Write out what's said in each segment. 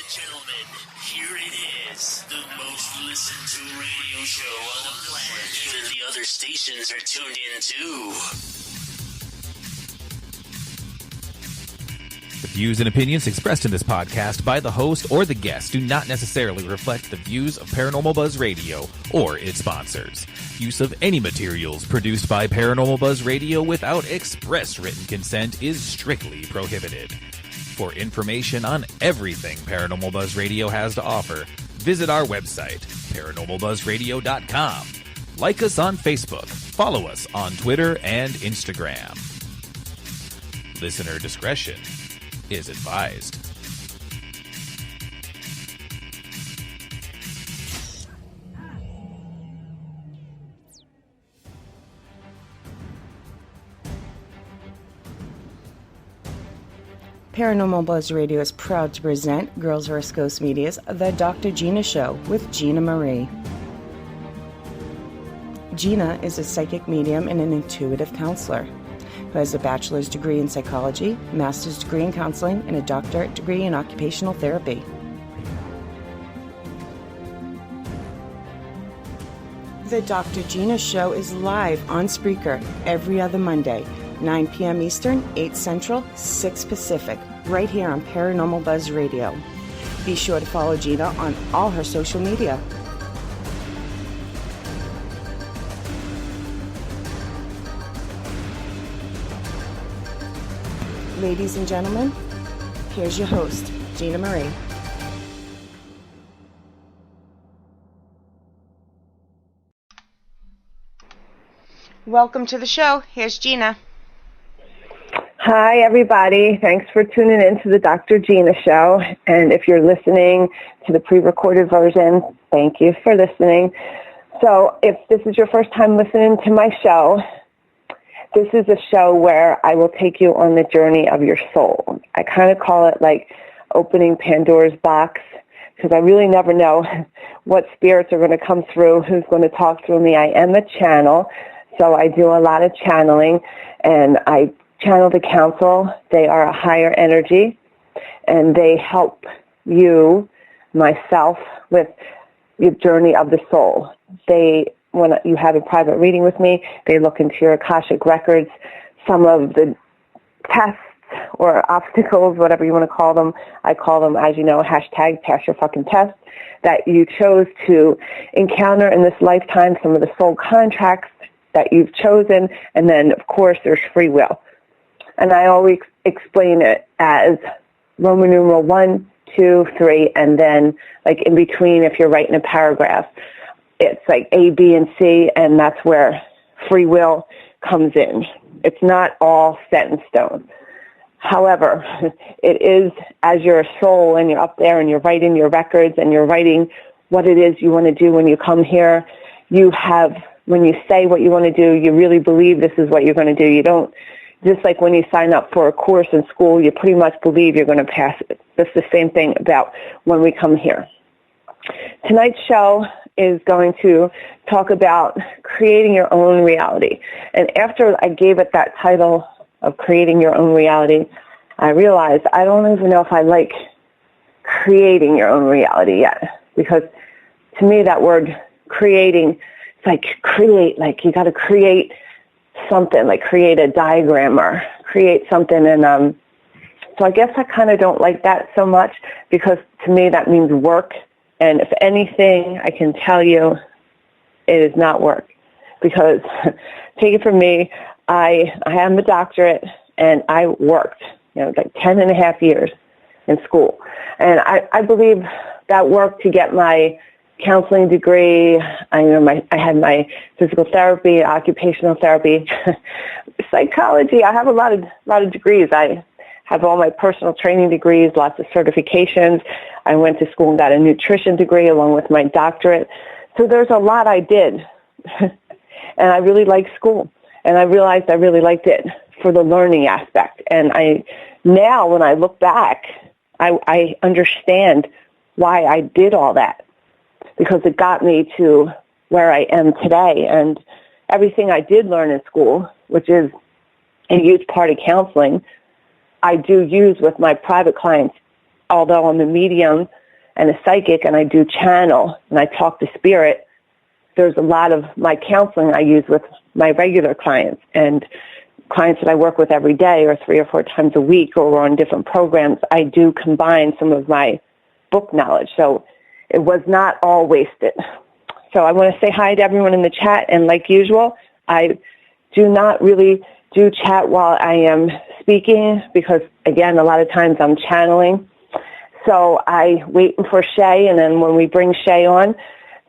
and gentlemen, here it is, the most listened to radio show on the planet. Even the other stations are tuned in too. The views and opinions expressed in this podcast by the host or the guest do not necessarily reflect the views of Paranormal Buzz Radio or its sponsors. Use of any materials produced by Paranormal Buzz Radio without express written consent is strictly prohibited. For information on everything Paranormal Buzz Radio has to offer, visit our website, paranormalbuzzradio.com. Like us on Facebook, follow us on Twitter and Instagram. Listener discretion is advised. Paranormal Buzz Radio is proud to present Girls vs. Ghosts Media's The Dr. Gina Show with Gina Marie. Gina is a psychic medium and an intuitive counselor who has a bachelor's degree in psychology, master's degree in counseling, and a doctorate degree in occupational therapy. The Dr. Gina Show is live on Spreaker every other Monday, 9 p.m. Eastern, 8 Central, 6 Pacific, right here on Paranormal Buzz Radio. Be sure to follow Gina on all her social media. Ladies and gentlemen, here's your host, Gina Marie. Welcome to the show. Here's Gina. Hi, everybody. Thanks for tuning in to the Dr. Gina Show. And if you're listening to the pre-recorded version, thank you for listening. So if this is your first time listening to my show, this is a show where I will take you on the journey of your soul. I kind of call it like opening Pandora's box, because I really never know what spirits are going to come through, who's going to talk through me. I am a channel, so I do a lot of channeling, and I channel to counsel. They are a higher energy, and they help you, myself, with your journey of the soul. When you have a private reading with me, they look into your Akashic records, some of the tests or obstacles, whatever you want to call them. I call them, as you know, hashtag pass your fucking test, that you chose to encounter in this lifetime, some of the soul contracts that you've chosen, and then, of course, there's free will. And I always explain it as Roman numeral 1, 2, 3, and then, like, in between, if you're writing a paragraph, it's like A, B, and C, and that's where free will comes in. It's not all set in stone. However, it is, as you're a soul and you're up there and you're writing your records and you're writing what it is you want to do when you come here, you have, when you say what you want to do, you really believe this is what you're going to do. You don't, just like when you sign up for a course in school, you pretty much believe you're going to pass it. That's the same thing about when we come here. Tonight's show is going to talk about creating your own reality. And after I gave it that title of creating your own reality, I realized I don't even know if I like creating your own reality yet. Because to me, that word creating, it's like create, like you got to create something, like create a diagram or create something. And so I guess I kind of don't like that so much, because to me that means work. And if anything, I can tell you it is not work. Because, take it from me, I am a doctorate, and I worked, like 10 and a half years in school. And I believe that work to get my counseling degree, I had my physical therapy, occupational therapy, psychology. I have a lot of degrees. I have all my personal training degrees, lots of certifications. I went to school and got a nutrition degree along with my doctorate. So there's a lot I did. And I really liked school. And I realized I really liked it for the learning aspect. And now when I look back, I understand why I did all that, because it got me to where I am today. And everything I did learn in school, which is a huge part of counseling, I do use with my private clients although I'm a medium and a psychic and I do channel and I talk to spirit, there's a lot of my counseling I use with my regular clients and clients that I work with every day or 3 or 4 times a week or on different programs. I do combine some of my book knowledge. So it was not all wasted. So I want to say hi to everyone in the chat. And like usual, I do not really do chat while I am speaking because, again, a lot of times I'm channeling. So I wait for Shay, and then when we bring Shay on,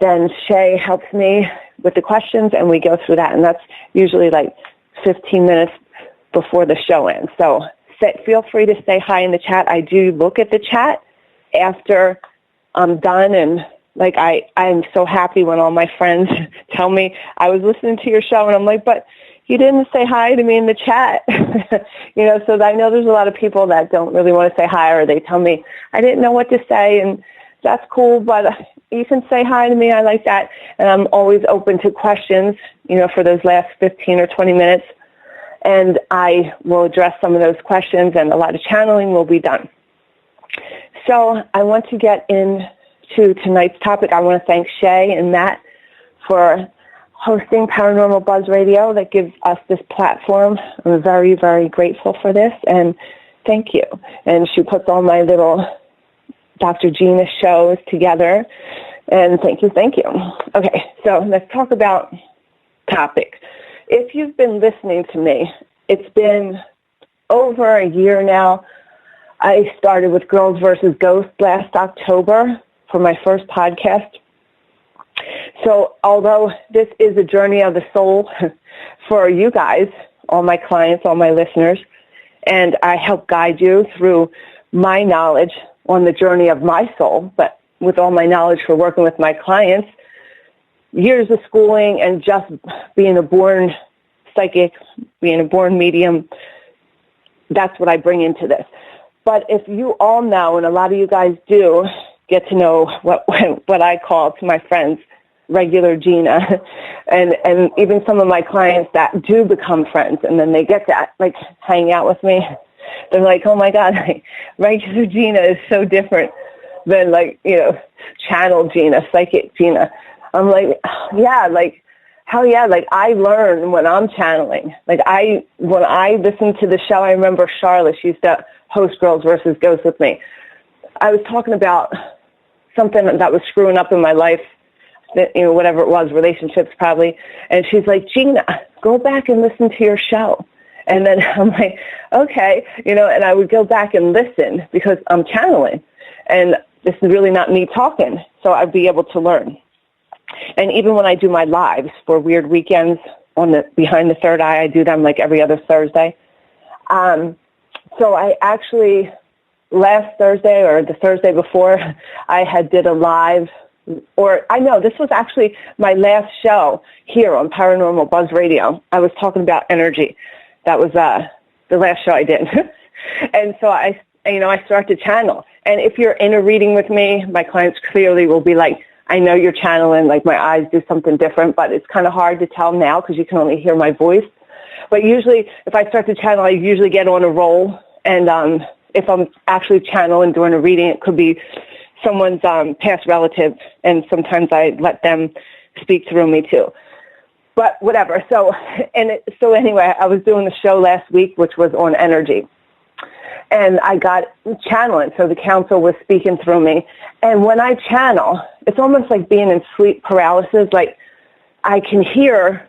then Shay helps me with the questions, and we go through that. And that's usually like 15 minutes before the show ends. So feel free to say hi in the chat. I do look at the chat after I'm done, and like I'm so happy when all my friends tell me, I was listening to your show, and I'm like, but you didn't say hi to me in the chat. So I know there's a lot of people that don't really want to say hi, or they tell me, I didn't know what to say, and that's cool, but you can say hi to me. I like that. And I'm always open to questions, for those last 15 or 20 minutes, and I will address some of those questions, and a lot of channeling will be done. So I want to get into tonight's topic. I want to thank Shay and Matt for hosting Paranormal Buzz Radio that gives us this platform. I'm very, very grateful for this, and thank you. And she puts all my little Dr. Gina shows together, and thank you. Okay, so let's talk about topic. If you've been listening to me, it's been over a year now. I started with Girls versus Ghosts last October for my first podcast. So although this is a journey of the soul for you guys, all my clients, all my listeners, and I help guide you through my knowledge on the journey of my soul, but with all my knowledge for working with my clients, years of schooling and just being a born psychic, being a born medium, that's what I bring into this. But if you all know, and a lot of you guys do, get to know what I call to my friends, regular Gina, and even some of my clients that do become friends, and then they get to hang out with me. They're like, oh my God, regular Gina is so different than channel Gina, psychic Gina. I'm like, yeah, hell yeah, I learn when I'm channeling. When I listened to the show, I remember Charlotte, she used to host Girls versus Ghosts with me. I was talking about something that was screwing up in my life, whatever it was, relationships probably. And she's like, Gina, go back and listen to your show. And then I'm like, okay, and I would go back and listen because I'm channeling. And this is really not me talking, so I'd be able to learn. And even when I do my lives for Weird Weekends on the Behind the Third Eye, I do them every other Thursday. So I actually, last Thursday or the Thursday before, I had did a live, this was actually my last show here on Paranormal Buzz Radio. I was talking about energy. That was the last show I did. And so I start to channel. And if you're in a reading with me, my clients clearly will be like, I know you're channeling, my eyes do something different, but it's kind of hard to tell now because you can only hear my voice. But usually, if I start to channel, I usually get on a roll. And if I'm actually channeling during a reading, it could be someone's past relative, and sometimes I let them speak through me too. But whatever. So anyway, I was doing the show last week, which was on energy. And I got channeling, so the counsel was speaking through me. And when I channel, it's almost like being in sleep paralysis. I can hear,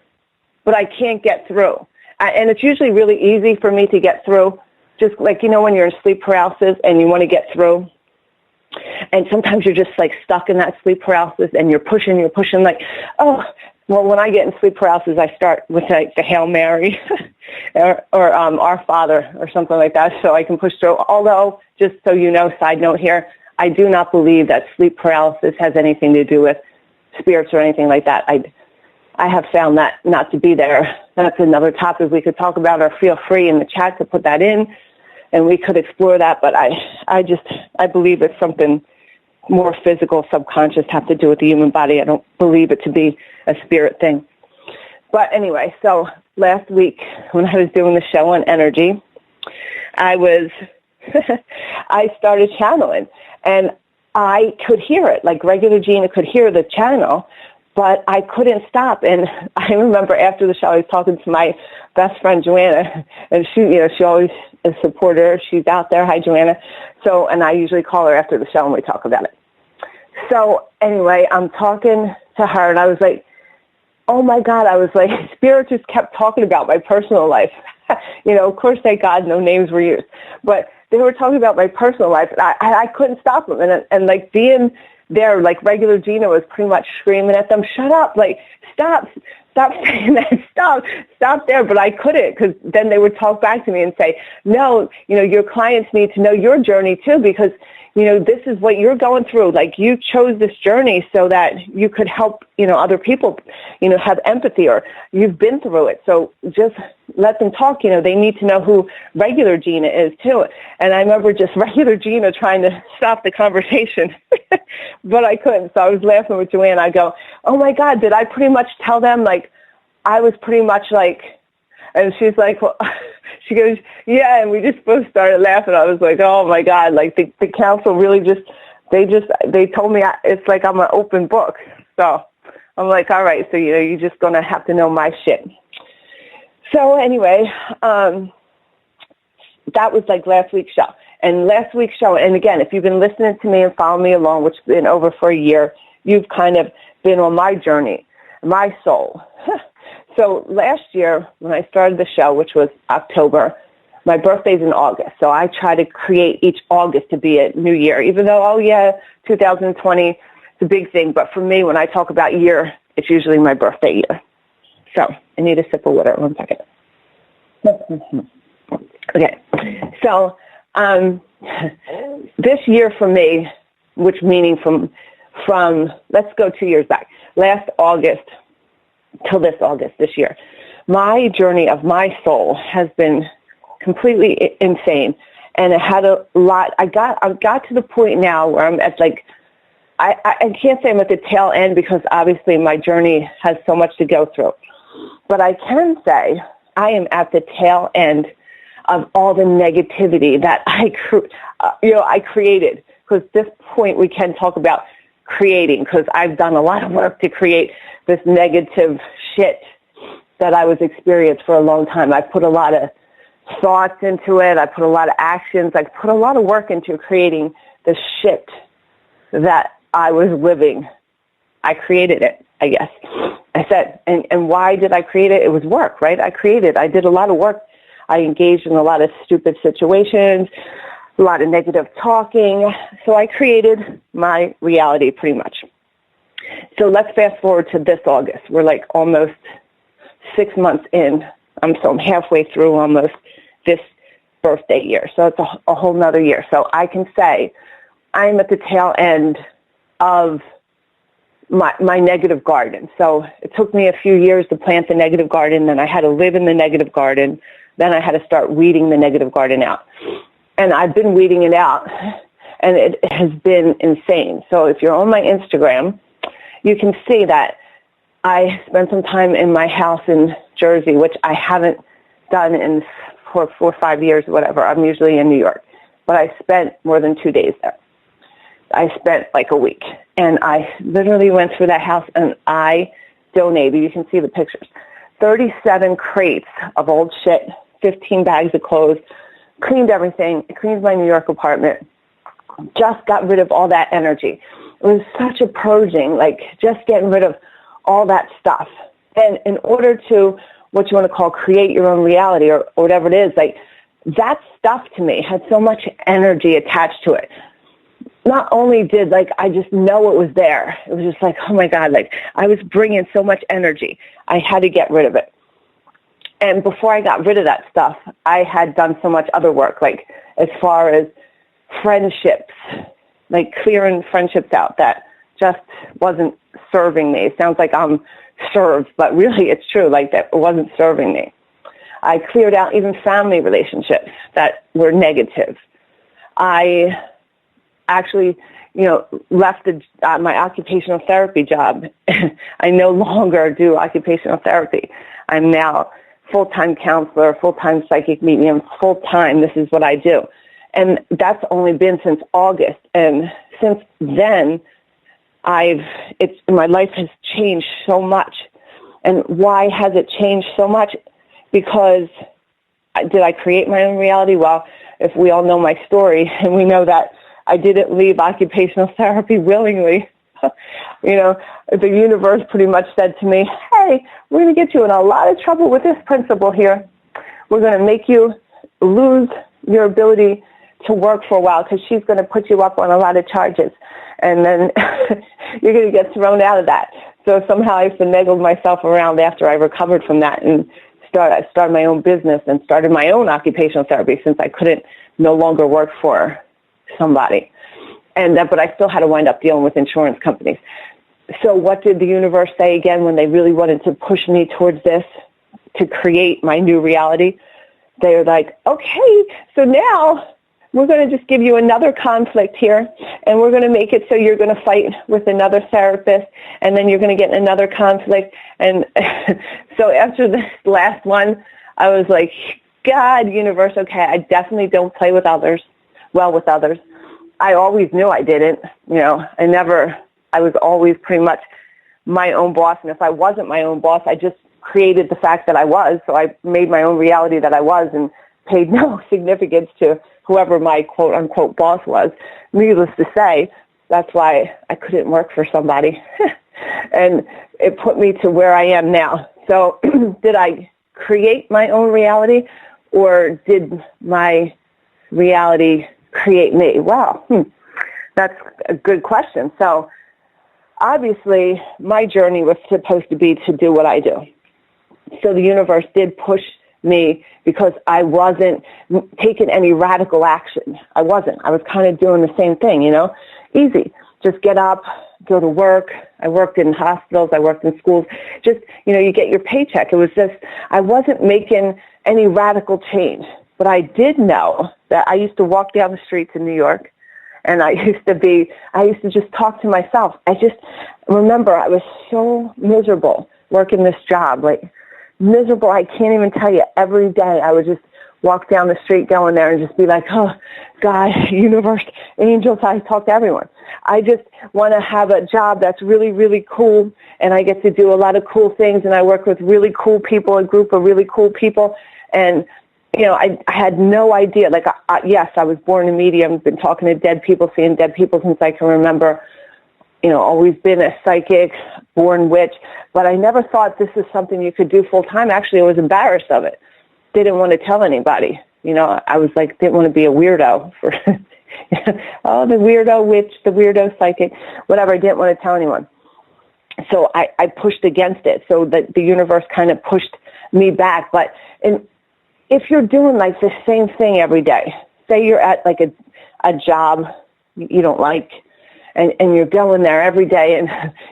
but I can't get through. And it's usually really easy for me to get through, just when you're in sleep paralysis and you want to get through. And sometimes you're just stuck in that sleep paralysis and you're pushing well, when I get in sleep paralysis, I start with the Hail Mary or Our Father or something like that so I can push through. Although, just so you know, side note here, I do not believe that sleep paralysis has anything to do with spirits or anything like that. I have found that not to be there. That's another topic we could talk about, or feel free in the chat to put that in, and we could explore that. But I believe it's something more physical, subconscious, have to do with the human body. I don't believe it to be a spirit thing. But anyway, so last week when I was doing the show on energy, I was I started channeling, and I could hear it, like regular Gina could hear the channel, but I couldn't stop. And I remember after the show, I was talking to my best friend, Joanna, and she always is a supporter. She's out there. Hi, Joanna. So, and I usually call her after the show and we talk about it. So anyway, I'm talking to her and I was like, oh my God, I was like, Spirit just kept talking about my personal life. Of course, thank God, no names were used. But they were talking about my personal life, and I couldn't stop them. And like being there, like regular Gina was pretty much screaming at them, shut up, like stop saying that, stop there. But I couldn't, because then they would talk back to me and say, no, your clients need to know your journey too, because this is what you're going through. Like you chose this journey so that you could help, other people, have empathy, or you've been through it. So just let them talk. They need to know who regular Gina is too. And I remember just regular Gina trying to stop the conversation, but I couldn't. So I was laughing with Joanne. I go, oh my God, did I pretty much tell them like I was pretty much like, and she's like, well, she goes, yeah, and we just both started laughing. I was like, oh my God, like the council really they told me it's like I'm an open book. So I'm like, all right, so you're just gonna have to know my shit. So anyway, that was like last week's show. And last week's show, and again, if you've been listening to me and following me along, which has been over for a year, you've kind of been on my journey, my soul. So last year, when I started the show, which was October, my birthday's in August. So I try to create each August to be a new year, even though, 2020 is a big thing. But for me, when I talk about year, it's usually my birthday year. So I need a sip of water. 1 second. Okay. So this year for me, which meaning from let's go 2 years back, last August till this August this year, my journey of my soul has been completely insane, and it had a lot. I've got to the point now where I'm at like, I can't say I'm at the tail end because obviously my journey has so much to go through, but I can say I am at the tail end of all the negativity that I created. Because at this point we can talk about creating, because I've done a lot of work to create this negative shit that I was experiencing for a long time. I put a lot of thoughts into it. I put a lot of actions. I put a lot of work into creating the shit that I was living. I created it, I guess. I said, and why did I create it? It was work, right? I did a lot of work. I engaged in a lot of stupid situations, a lot of negative talking. So I created my reality pretty much. So let's fast forward to this August. We're like almost 6 months in. I'm halfway through almost this birthday year. So it's a whole nother year. So I can say I'm at the tail end of my negative garden. So it took me a few years to plant the negative garden. Then I had to live in the negative garden. Then I had to start weeding the negative garden out. And I've been weeding it out, and it has been insane. So if you're on my Instagram, you can see that I spent some time in my house in Jersey, which I haven't done in 4 or 5 years or whatever. I'm usually in New York. But I spent more than 2 days there. I spent like a week. And I literally went through that house and I donated, you can see the pictures, 37 crates of old shit, 15 bags of clothes, cleaned everything, cleaned my New York apartment, just got rid of all that energy. It was such a purging, like just getting rid of all that stuff. And in order to, what you want to call, create your own reality or whatever it is, like that stuff to me had so much energy attached to it. Not only did I just know it was there, it was just like, oh my God, I was bringing so much energy. I had to get rid of it. And before I got rid of that stuff, I had done so much other work, as far as friendships, clearing friendships out that just wasn't serving me. It sounds like I'm served, but really it's true, that it wasn't serving me. I cleared out even family relationships that were negative. I actually, left my occupational therapy job. I no longer do occupational therapy. I'm now full-time counselor, full-time psychic medium, full-time. This is what I do. And that's only been since August. And since then, my life has changed so much. And why has it changed so much? Because did I create my own reality? Well, if we all know my story, and we know that I didn't leave occupational therapy willingly. The universe pretty much said to me, hey, we're going to get you in a lot of trouble with this principal here. We're going to make you lose your ability to work for a while because she's going to put you up on a lot of charges. And then you're going to get thrown out of that. So somehow I finagled myself around after I recovered from that and started my own business and started my own occupational therapy since I couldn't no longer work for somebody. But I still had to wind up dealing with insurance companies. So what did the universe say again when they really wanted to push me towards this to create my new reality? They were like, okay, so now we're going to just give you another conflict here, and we're going to make it so you're going to fight with another therapist, and then you're going to get another conflict. And so after this last one, I was like, God, universe, okay, I definitely don't play with others, well with others. I always knew I didn't. I was always pretty much my own boss, and if I wasn't my own boss, I just created the fact that I was, so I made my own reality that I was and paid no significance to whoever my quote-unquote boss was. Needless to say, that's why I couldn't work for somebody. And it put me to where I am now. So did I create my own reality, or did my reality create me? Well, that's a good question. So obviously, my journey was supposed to be to do what I do. So the universe did push me because I wasn't taking any radical action. I wasn't. I was kind of doing the same thing, easy. Just get up, go to work. I worked in hospitals. I worked in schools. Just, you get your paycheck. It was just, I wasn't making any radical change. But I did know that I used to walk down the streets in New York, and I used to just talk to myself. I just remember I was so miserable working this job, like miserable. I can't even tell you. Every day I would just walk down the street going there and just be like, oh, God, universe, angels. I talk to everyone. I just want to have a job that's really, really cool, and I get to do a lot of cool things, and I work with really cool people, a group of really cool people, and I had no idea. Like, yes, I was born a medium, been talking to dead people, seeing dead people since I can remember, always been a psychic, born witch, but I never thought this is something you could do full time. Actually, I was embarrassed of it. Didn't want to tell anybody. I was like, didn't want to be a weirdo for, the weirdo witch, the weirdo psychic, whatever. I didn't want to tell anyone. So I pushed against it. So that the universe kind of pushed me back. But if you're doing like the same thing every day, say you're at like a job you don't like, and you're going there every day, and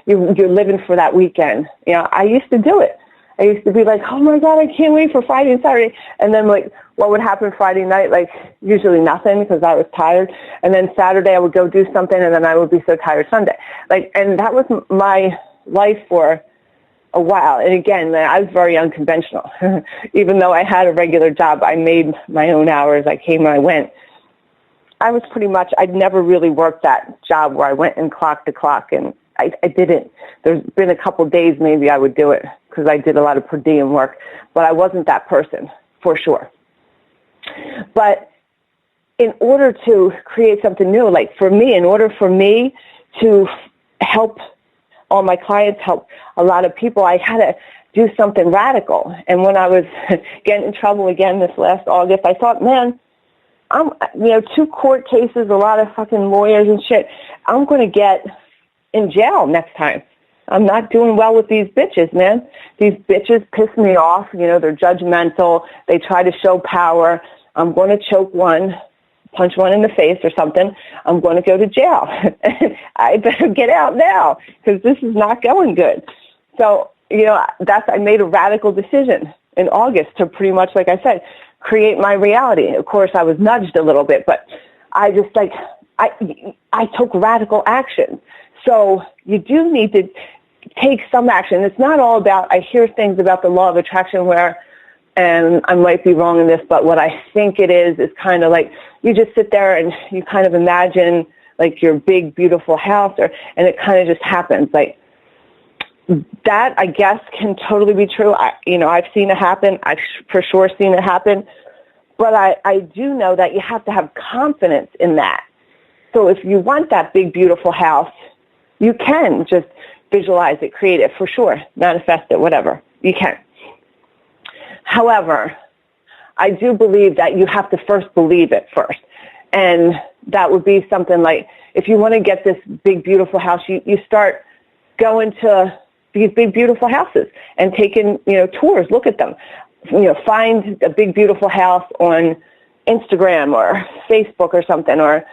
you're living for that weekend. I used to do it. I used to be like, oh my God, I can't wait for Friday and Saturday. And then like, what would happen Friday night? Like usually nothing because I was tired. And then Saturday I would go do something, and then I would be so tired Sunday. And that was my life for a while. And again, I was very unconventional. Even though I had a regular job, I made my own hours. I came and I went. I was pretty much, I'd never really worked that job where I went and clock to clock, and I didn't. There's been a couple days maybe I would do it because I did a lot of per diem work, but I wasn't that person for sure. But in order to create something new, like for me, in order for me to help all my clients, help a lot of people, I had to do something radical. And when I was getting in trouble again this last August, I thought, man, I'm, 2 court cases, a lot of fucking lawyers and shit. I'm going to get in jail next time. I'm not doing well with these bitches, man. These bitches piss me off. They're judgmental. They try to show power. I'm going to choke one, punch one in the face or something. I'm going to go to jail. I better get out now because this is not going good. So, I made a radical decision in August to pretty much, like I said, create my reality. Of course, I was nudged a little bit, but I just I took radical action. So you do need to take some action. It's not all about, I hear things about the law of attraction where, and I might be wrong in this, but what I think it is kind of like you just sit there and you kind of imagine like your big, beautiful house, and it kind of just happens. Like that, I guess, can totally be true. I've seen it happen. I've for sure seen it happen. But I do know that you have to have confidence in that. So if you want that big, beautiful house, you can just visualize it, create it, for sure, manifest it, whatever. You can. However, I do believe that you have to first believe it first. And that would be something like, if you want to get this big, beautiful house, you start going to these big, beautiful houses and taking, tours, look at them. Find a big, beautiful house on Instagram or Facebook or something, or,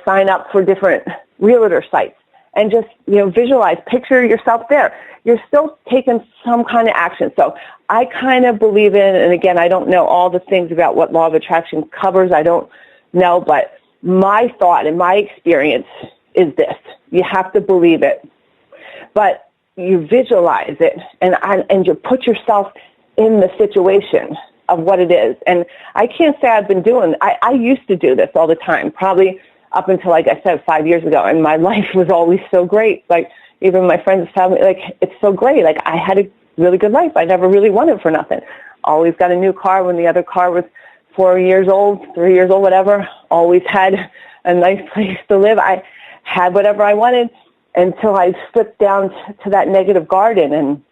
sign up for different realtor sites and just, visualize, picture yourself there. You're still taking some kind of action. So I kind of believe in, and again, I don't know all the things about what law of attraction covers. I don't know, but my thought and my experience is this. You have to believe it, but you visualize it and you put yourself in the situation of what it is. And I can't say I've been doing, I used to do this all the time, probably up until, like I said, 5 years ago. And my life was always so great. Like even my friends tell me, like, it's so great. Like I had a really good life. I never really wanted for nothing. Always got a new car when the other car was 4 years old, 3 years old, whatever. Always had a nice place to live. I had whatever I wanted until I slipped down to that negative garden and,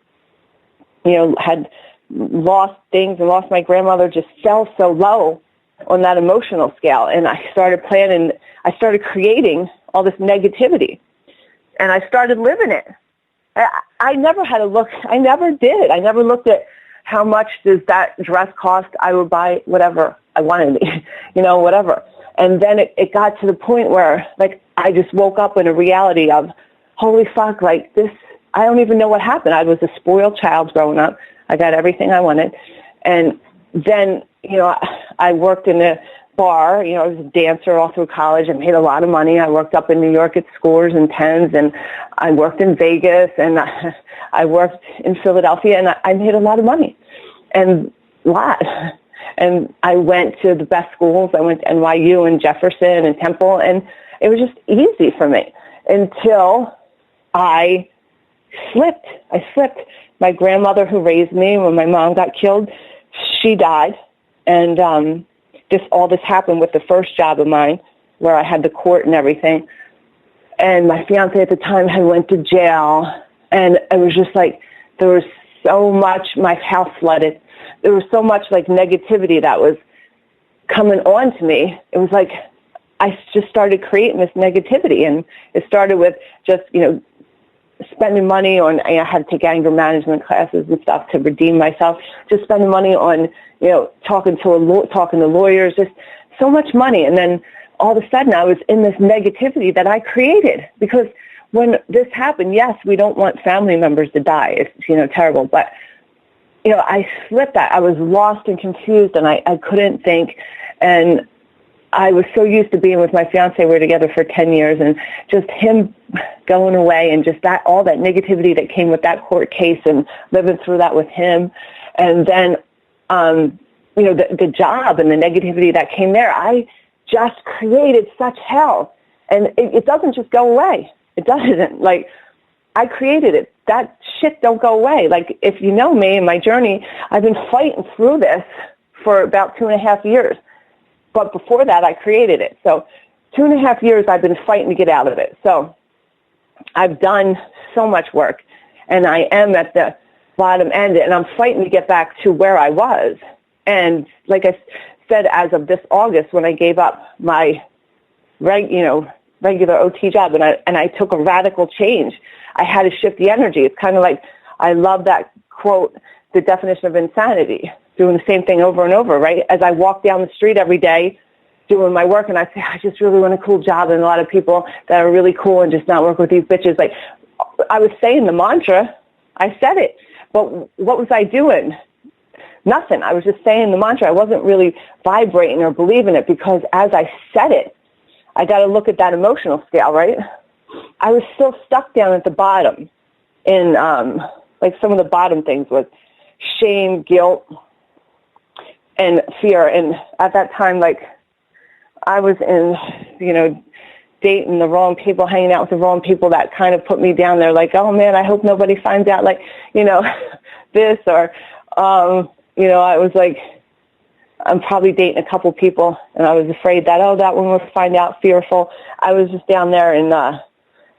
had lost things and lost my grandmother, just fell so low on that emotional scale. And I started planning, I started creating all this negativity, and I started living it. I never had a look. I never did. I never looked at how much does that dress cost. I would buy whatever I wanted, whatever. And then it got to the point where, like, I just woke up in a reality of, holy fuck, like this, I don't even know what happened. I was a spoiled child growing up. I got everything I wanted. And then, I worked in a bar. I was a dancer all through college. I made a lot of money. I worked up in New York at Scores and Tens, and I worked in Vegas, and I worked in Philadelphia, and I made a lot of money. And a lot. And I went to the best schools. I went to NYU and Jefferson and Temple, and it was just easy for me until I slipped. My grandmother who raised me when my mom got killed, she died. And all this happened with the first job of mine where I had the court and everything. And my fiance at the time had went to jail. And it was just like, there was so much, my house flooded. There was so much like negativity that was coming on to me. It was like I just started creating this negativity. And it started with just, spending money on, I had to take anger management classes and stuff to redeem myself, just spending money on, talking to lawyers, just so much money. And then all of a sudden I was in this negativity that I created, because when this happened, yes, we don't want family members to die. It's, terrible. But, I slipped that. I was lost and confused, and I couldn't think. And I was so used to being with my fiance. We were together for 10 years, and just him going away, and just that, all that negativity that came with that court case, and living through that with him. And then, the job and the negativity that came there, I just created such hell. And it doesn't just go away. It doesn't. Like, I created it. That shit don't go away. Like, if you know me and my journey, I've been fighting through this for about 2.5 years. But before that, I created it. So 2.5 years I've been fighting to get out of it. So I've done so much work, and I am at the bottom end, and I'm fighting to get back to where I was. And like I said, as of this August, when I gave up my regular OT job, and I took a radical change, I had to shift the energy. It's kind of like, I love that quote, the definition of insanity, doing the same thing over and over, right? As I walk down the street every day doing my work, and I say, I just really want a cool job, and a lot of people that are really cool and just not work with these bitches. Like, I was saying the mantra, I said it, but what was I doing? Nothing. I was just saying the mantra. I wasn't really vibrating or believing it, because as I said it, I got to look at that emotional scale, right? I was still stuck down at the bottom in, like, some of the bottom things was shame, guilt, and fear. And at that time, like, I was in, dating the wrong people, hanging out with the wrong people that kind of put me down there, like, oh man, I hope nobody finds out, like, this, or, I was like, I'm probably dating a couple people, and I was afraid that, that one will find out, fearful. I was just down there in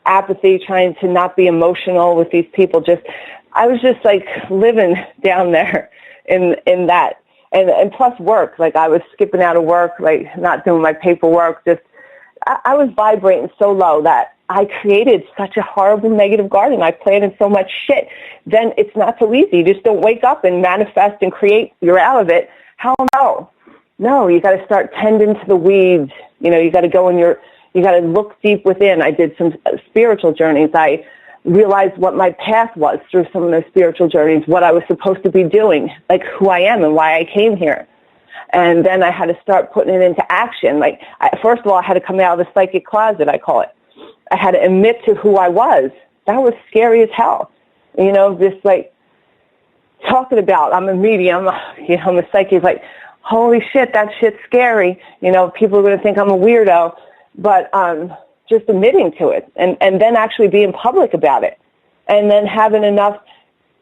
apathy, trying to not be emotional with these people. I was just like living down there in that. And plus work, like I was skipping out of work, like not doing my paperwork. I was vibrating so low that I created such a horrible negative garden. I planted so much shit. Then it's not so easy. You just don't wake up and manifest and create. You're out of it. Hell no. No, you got to start tending to the weeds. You got to go you got to look deep within. I did some spiritual journeys. I realized what my path was through some of those spiritual journeys, what I was supposed to be doing, like who I am and why I came here. And then I had to start putting it into action. Like, first of all, I had to come out of the psychic closet, I call it. I had to admit to who I was. That was scary as hell. Just like talking about, I'm a medium, I'm a psychic, like, holy shit, that shit's scary. People are going to think I'm a weirdo. But just admitting to it and then actually being public about it, and then having enough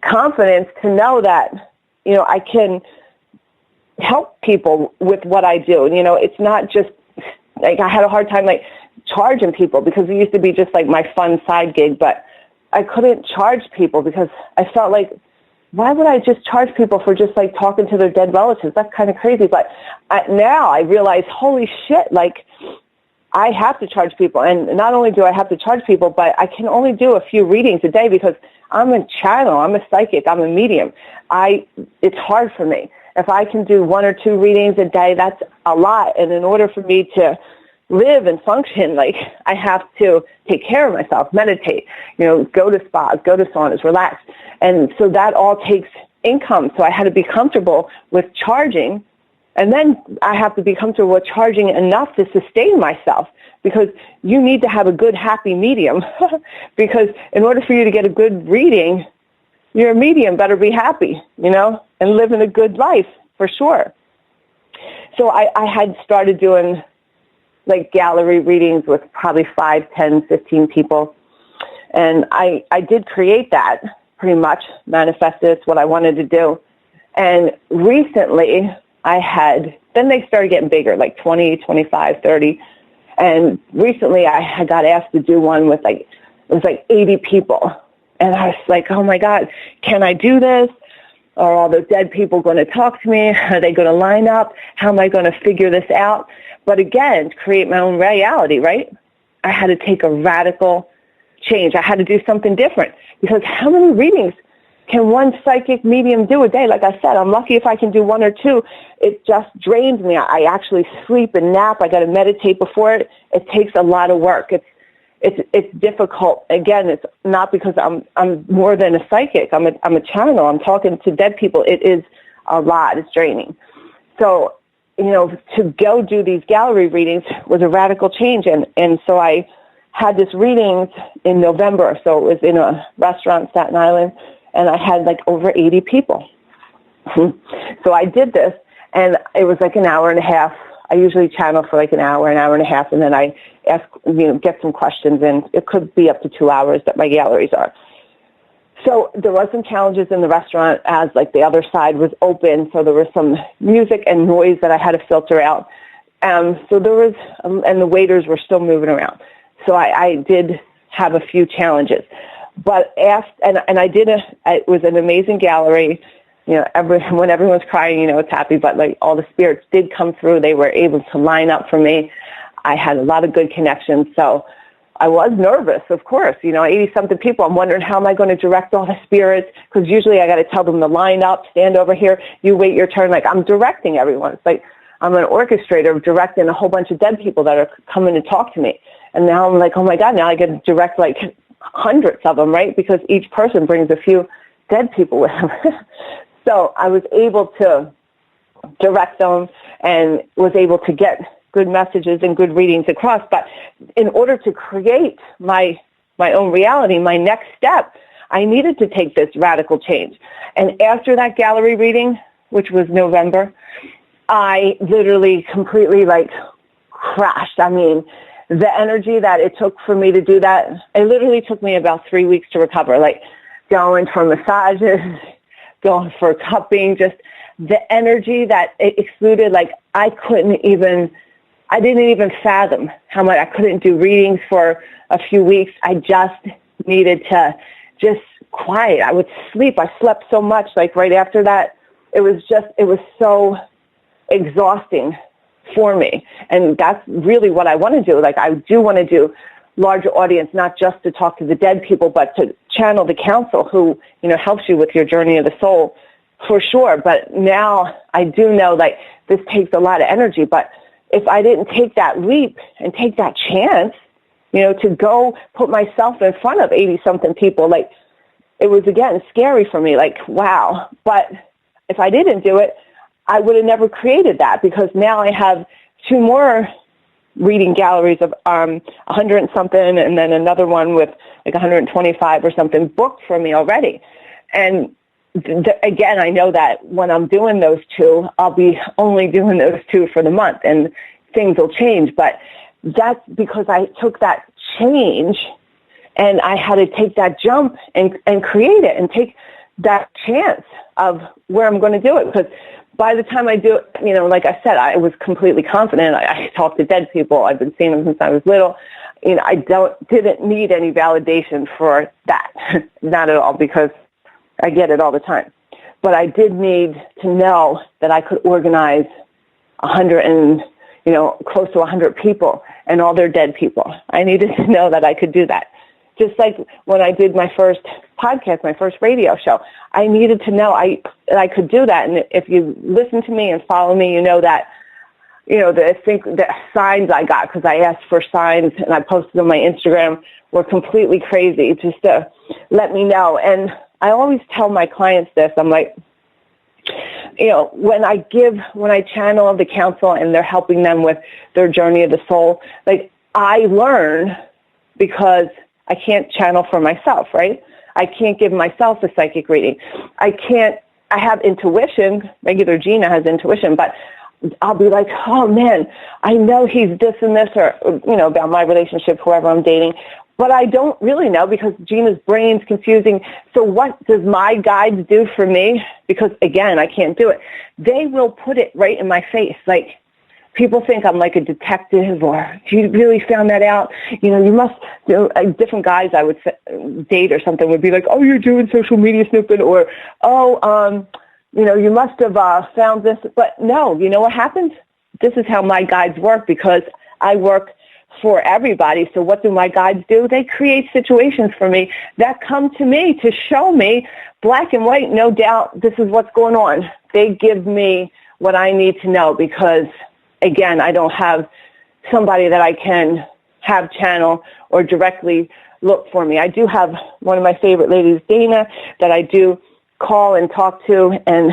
confidence to know that, I can help people with what I do. It's not just like I had a hard time like charging people because it used to be just like my fun side gig, but I couldn't charge people because I felt like, why would I just charge people for just like talking to their dead relatives? That's kind of crazy. But now I realize, holy shit, like, I have to charge people, and not only do I have to charge people, but I can only do a few readings a day because I'm a channel, I'm a psychic, I'm a medium. It's hard for me. If I can do 1 or 2 readings a day, that's a lot. And in order for me to live and function, like, I have to take care of myself, meditate, go to spas, go to saunas, relax. And so that all takes income. So I had to be comfortable with charging. And then I have to be comfortable with charging enough to sustain myself, because you need to have a good, happy medium. Because in order for you to get a good reading, your medium better be happy, and living a good life for sure. So I had started doing like gallery readings with probably 5, 10, 15 people. And I did create that pretty much, manifested. It's what I wanted to do. And recently, then they started getting bigger, like 20, 25, 30. And recently I got asked to do one with it was 80 people. And I was like, oh my God, can I do this? Are all those dead people going to talk to me? Are they going to line up? How am I going to figure this out? But again, create my own reality, right? I had to take a radical change. I had to do something different, because how many readings can one psychic medium do a day? Like I said, I'm lucky if I can do 1 or 2. It just drains me. I actually sleep and nap. I got to meditate before it. It takes a lot of work. It's difficult. Again, it's not because I'm more than a psychic. I'm a channel. I'm talking to dead people. It is a lot. It's draining. So, to go do these gallery readings was a radical change. And so I had this reading in November. So it was in a restaurant in Staten Island. And I had like over 80 people. So I did this, and it was like an hour and a half. I usually channel for like an hour and a half, and then I ask, get some questions, and it could be up to 2 hours that my galleries are. So there was some challenges in the restaurant as like the other side was open, so there was some music and noise that I had to filter out. So there was, and the waiters were still moving around. So I did have a few challenges. But I did it was an amazing gallery. When everyone's crying, it's happy, but like all the spirits did come through. They were able to line up for me. I had a lot of good connections. So I was nervous, of course, 80-something people. I'm wondering, how am I going to direct all the spirits? Because usually I got to tell them to line up, stand over here, you wait your turn. Like, I'm directing everyone. It's like I'm an orchestrator directing a whole bunch of dead people that are coming to talk to me. And now I'm like, oh my God, now I get to direct like hundreds of them, right? Because each person brings a few dead people with them. So I was able to direct them and was able to get good messages and good readings across. But in order to create my own reality, my next step, I needed to take this radical change. And after that gallery reading, which was November, I literally completely crashed. I mean, the energy that it took for me to do that, it literally took me about 3 weeks to recover, going for massages, going for cupping, just the energy that it exuded, I didn't even fathom how much. I couldn't do readings for a few weeks. I just needed to just quiet. I would sleep. I slept so much, right after that. It was so exhausting for me. And that's really what I want to do. I do want to do larger audience, not just to talk to the dead people, but to channel the counsel who, helps you with your journey of the soul, for sure. But now I do know, this takes a lot of energy. But if I didn't take that leap and take that chance, to go put myself in front of 80-something people, it was, again, scary for me, wow. But if I didn't do it, I would have never created that, because now I have 2 more reading galleries of 100 and something, and then another one with 125 or something booked for me already. And again, I know that when I'm doing those 2, I'll be only doing those 2 for the month, and things will change. But that's because I took that change, and I had to take that jump and create it and take that chance of where I'm going to do it. Because by the time I do it, like I said, I was completely confident. I talked to dead people. I've been seeing them since I was little. I didn't need any validation for that, not at all, because I get it all the time. But I did need to know that I could organize 100 and, close to 100 people and all their dead people. I needed to know that I could do that. Just like when I did my first podcast, my first radio show, I needed to know I could do that. And if you listen to me and follow me, you know that, the signs I got, because I asked for signs and I posted on my Instagram, were completely crazy, just to let me know. And I always tell my clients this. I'm like, when I channel the counsel and they're helping them with their journey of the soul, I learn because I can't channel for myself, right? I can't give myself a psychic reading. I have intuition. Regular Gina has intuition, but I'll be like, oh man, I know he's this and this, or, about my relationship, whoever I'm dating, but I don't really know because Gina's brain's confusing. So what does my guides do for me? Because again, I can't do it. They will put it right in my face. People think I'm like a detective, or you really found that out. You must, different guys I would date or something would be like, oh, you're doing social media snooping, or, you must have found this. But no, you know what happens? This is how my guides work, because I work for everybody. So what do my guides do? They create situations for me that come to me to show me black and white, no doubt, this is what's going on. They give me what I need to know, because again, I don't have somebody that I can have channel or directly look for me. I do have one of my favorite ladies, Gina, that I do call and talk to, and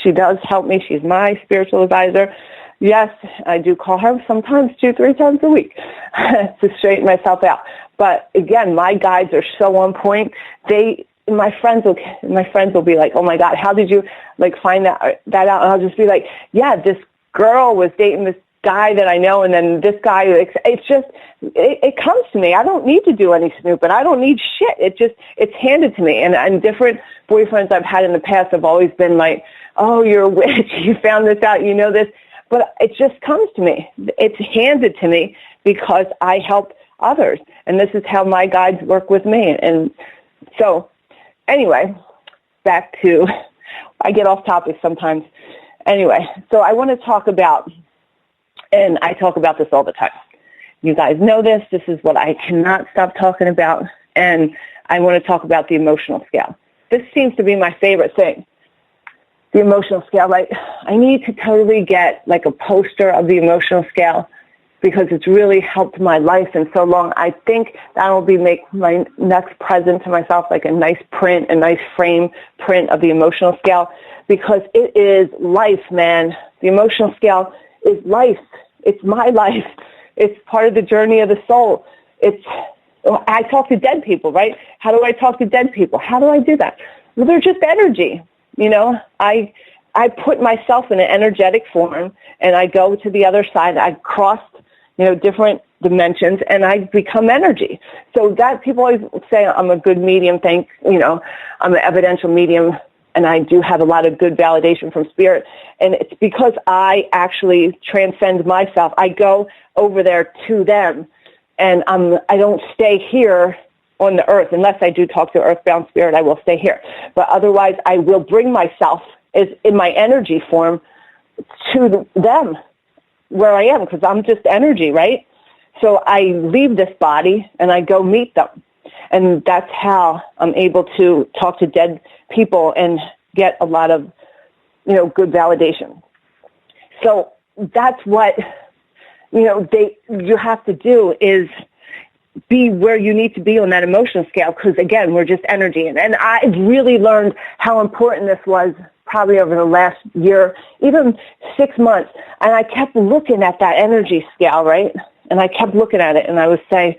she does help me. She's my spiritual advisor. Yes, I do call her sometimes 2-3 times a week to straighten myself out. But again, my guides are so on point. My friends will be like, oh my God, how did you find that out? And I'll just be like, yeah, this girl was dating this guy that I know, and then this guy, it comes to me. I don't need to do any snooping. I don't need shit. It's handed to me. And different boyfriends I've had in the past have always been like, oh, you're a witch. You found this out. You know this. But it just comes to me. It's handed to me because I help others. And this is how my guides work with me. And so anyway, back to, I get off topic sometimes. Anyway, so I want to talk about, and I talk about this all the time. You guys know this. This is what I cannot stop talking about. And I want to talk about the emotional scale. This seems to be my favorite thing. The emotional scale. I need to totally get a poster of the emotional scale, because it's really helped my life in so long. I think that will make my next present to myself, a nice print, a nice frame print of the emotional scale, because it is life, man. The emotional scale is life. It's my life. It's part of the journey of the soul. I talk to dead people, right? How do I talk to dead people? How do I do that? Well, they're just energy. I put myself in an energetic form, and I go to the other side. I cross, different dimensions, and I become energy. So that people always say I'm a good medium. I'm an evidential medium, and I do have a lot of good validation from spirit. And it's because I actually transcend myself. I go over there to them, and I don't stay here on the earth. Unless I do talk to earthbound spirit, I will stay here. But otherwise, I will bring myself is in my energy form to them where I am, because I'm just energy, right? So I leave this body and I go meet them. And that's how I'm able to talk to dead people and get a lot of, good validation. So that's what, you have to do is be where you need to be on that emotional scale, because, again, we're just energy. And I really learned how important this was probably over the last year, even 6 months. And I kept looking at that energy scale, right? And I kept looking at it, and I would say,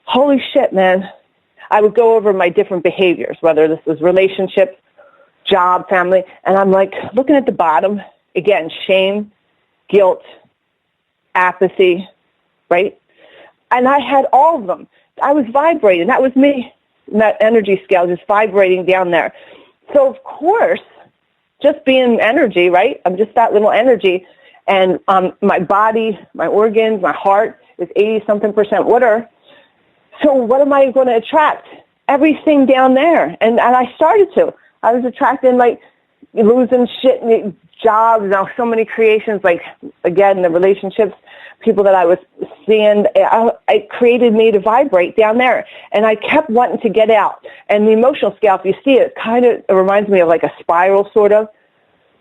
holy shit, man. I would go over my different behaviors, whether this was relationships, job, family, and I'm like looking at the bottom, again, shame, guilt, apathy, right? And I had all of them. I was vibrating. That was me, that energy scale, just vibrating down there. So, of course, just being energy, right? I'm just that little energy. And my body, my organs, my heart is 80-something% water. So what am I going to attract? Everything down there. And I started to. I was attracting, losing shit, jobs, so many creations, again, the relationships, people that I was seeing, it created me to vibrate down there. And I kept wanting to get out. And the emotional scale, if you see it, it reminds me of a spiral, sort of.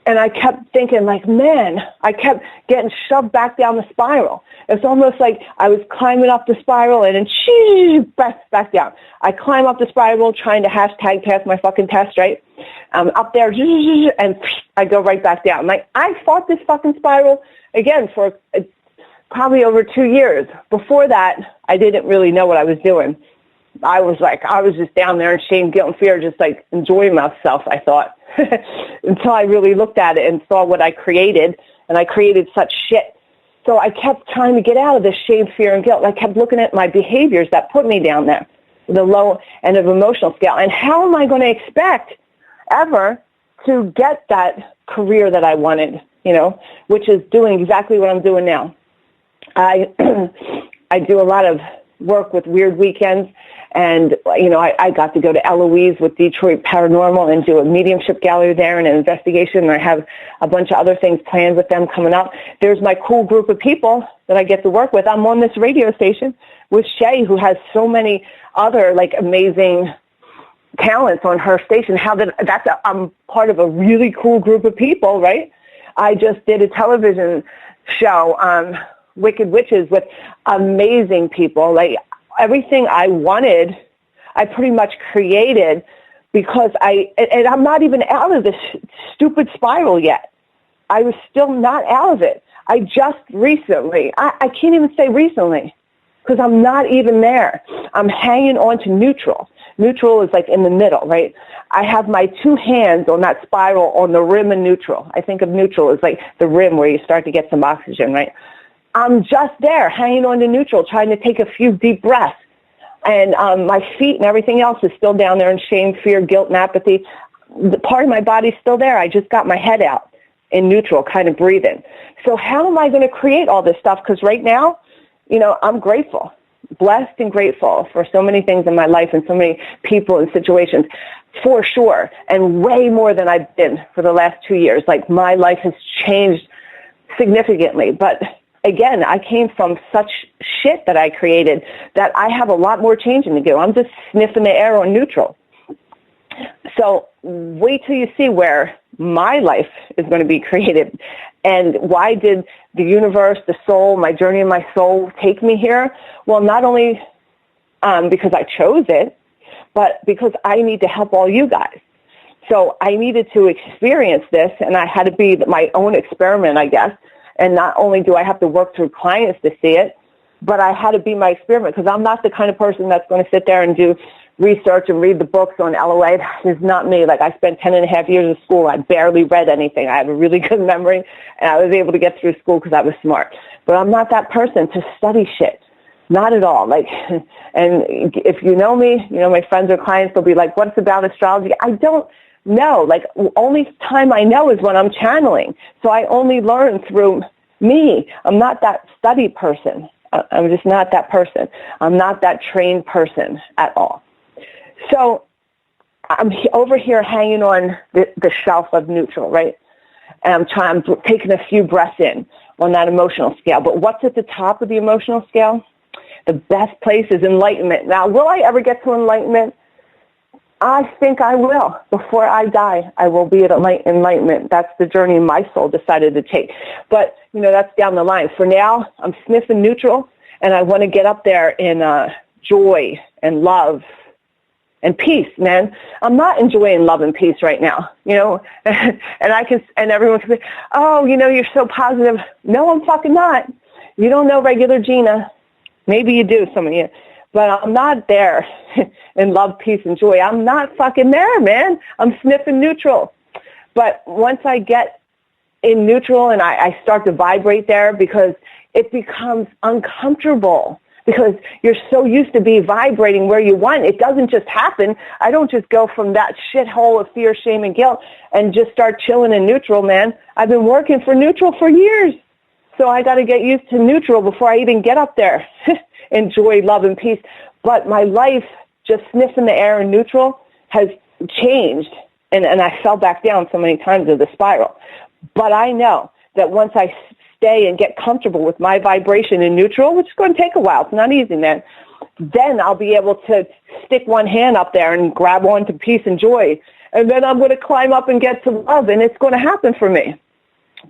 And I kept thinking, man, I kept getting shoved back down the spiral. It's almost like I was climbing up the spiral and then back down. I climb up the spiral trying to hashtag pass my fucking test, right? Up there, and I go right back down. I fought this fucking spiral, again, for probably over 2 years. Before that, I didn't really know what I was doing. I was just down there in shame, guilt, and fear, just enjoying myself, I thought, until I really looked at it and saw what I created, and I created such shit. So I kept trying to get out of this shame, fear, and guilt. I kept looking at my behaviors that put me down there, the low end of emotional scale. And how am I going to expect ever to get that career that I wanted, which is doing exactly what I'm doing now? I do a lot of work with Weird Weekends, and, I got to go to Eloise with Detroit Paranormal and do a mediumship gallery there and an investigation, and I have a bunch of other things planned with them coming up. There's my cool group of people that I get to work with. I'm on this radio station with Shay, who has so many other, amazing talents on her station. I'm part of a really cool group of people, right? I just did a television show on Wicked Witches with amazing people. Everything I wanted, I pretty much created, because I'm not even out of this stupid spiral yet. I was still not out of it. I just recently, I can't even say recently, because I'm not even there. I'm hanging on to neutral. Neutral is in the middle, right? I have my two hands on that spiral on the rim of neutral. I think of neutral as the rim where you start to get some oxygen, right? I'm just there, hanging on to neutral, trying to take a few deep breaths. And my feet and everything else is still down there in shame, fear, guilt, and apathy. The part of my body's still there. I just got my head out in neutral, kind of breathing. So how am I going to create all this stuff? Because right now, I'm grateful, blessed and grateful for so many things in my life and so many people and situations, for sure, and way more than I've been for the last 2 years. My life has changed significantly, but again, I came from such shit that I created that I have a lot more changing to do. I'm just sniffing the air on neutral. So wait till you see where my life is going to be created. And why did the universe, the soul, my journey in my soul take me here? Well, not only because I chose it, but because I need to help all you guys. So I needed to experience this, and I had to be my own experiment, I guess. And not only do I have to work through clients to see it, but I had to be my experiment, because I'm not the kind of person that's going to sit there and do research and read the books on LOA. That is not me. Like, I spent 10.5 years of school. I barely read anything. I have a really good memory, and I was able to get through school because I was smart. But I'm not that person to study shit. Not at all. Like, and if you know me, you know, my friends or clients, they'll be like, what's about astrology? I don't know. Like, only time I know is when I'm channeling. So I only learn through me. I'm not that study person. I'm just not that person. I'm not that trained person at all. So I'm over here hanging on the shelf of neutral, right? And I'm taking a few breaths in on that emotional scale. But what's at the top of the emotional scale? The best place is enlightenment. Now, will I ever get to enlightenment? I think I will. Before I die, I will be at enlightenment. That's the journey my soul decided to take. But, you know, that's down the line. For now, I'm sniffing neutral, and I want to get up there in joy and love and peace, man. I'm not enjoying love and peace right now, you know, and everyone can say, oh, you know, you're so positive. No, I'm fucking not. You don't know regular Gina. Maybe you do, some of you. But I'm not there in love, peace, and joy. I'm not fucking there, man. I'm sniffing neutral. But once I get in neutral and I start to vibrate there, because it becomes uncomfortable, because you're so used to be vibrating where you want. It doesn't just happen. I don't just go from that shithole of fear, shame, and guilt and just start chilling in neutral, man. I've been working for neutral for years. So I got to get used to neutral before I even get up there. Enjoy love and peace. But my life, just sniffing the air in neutral, has changed. And I fell back down so many times of the spiral. But I know that once I stay and get comfortable with my vibration in neutral, which is going to take a while, it's not easy, man, then I'll be able to stick one hand up there and grab on to peace and joy. And then I'm going to climb up and get to love, and it's going to happen for me.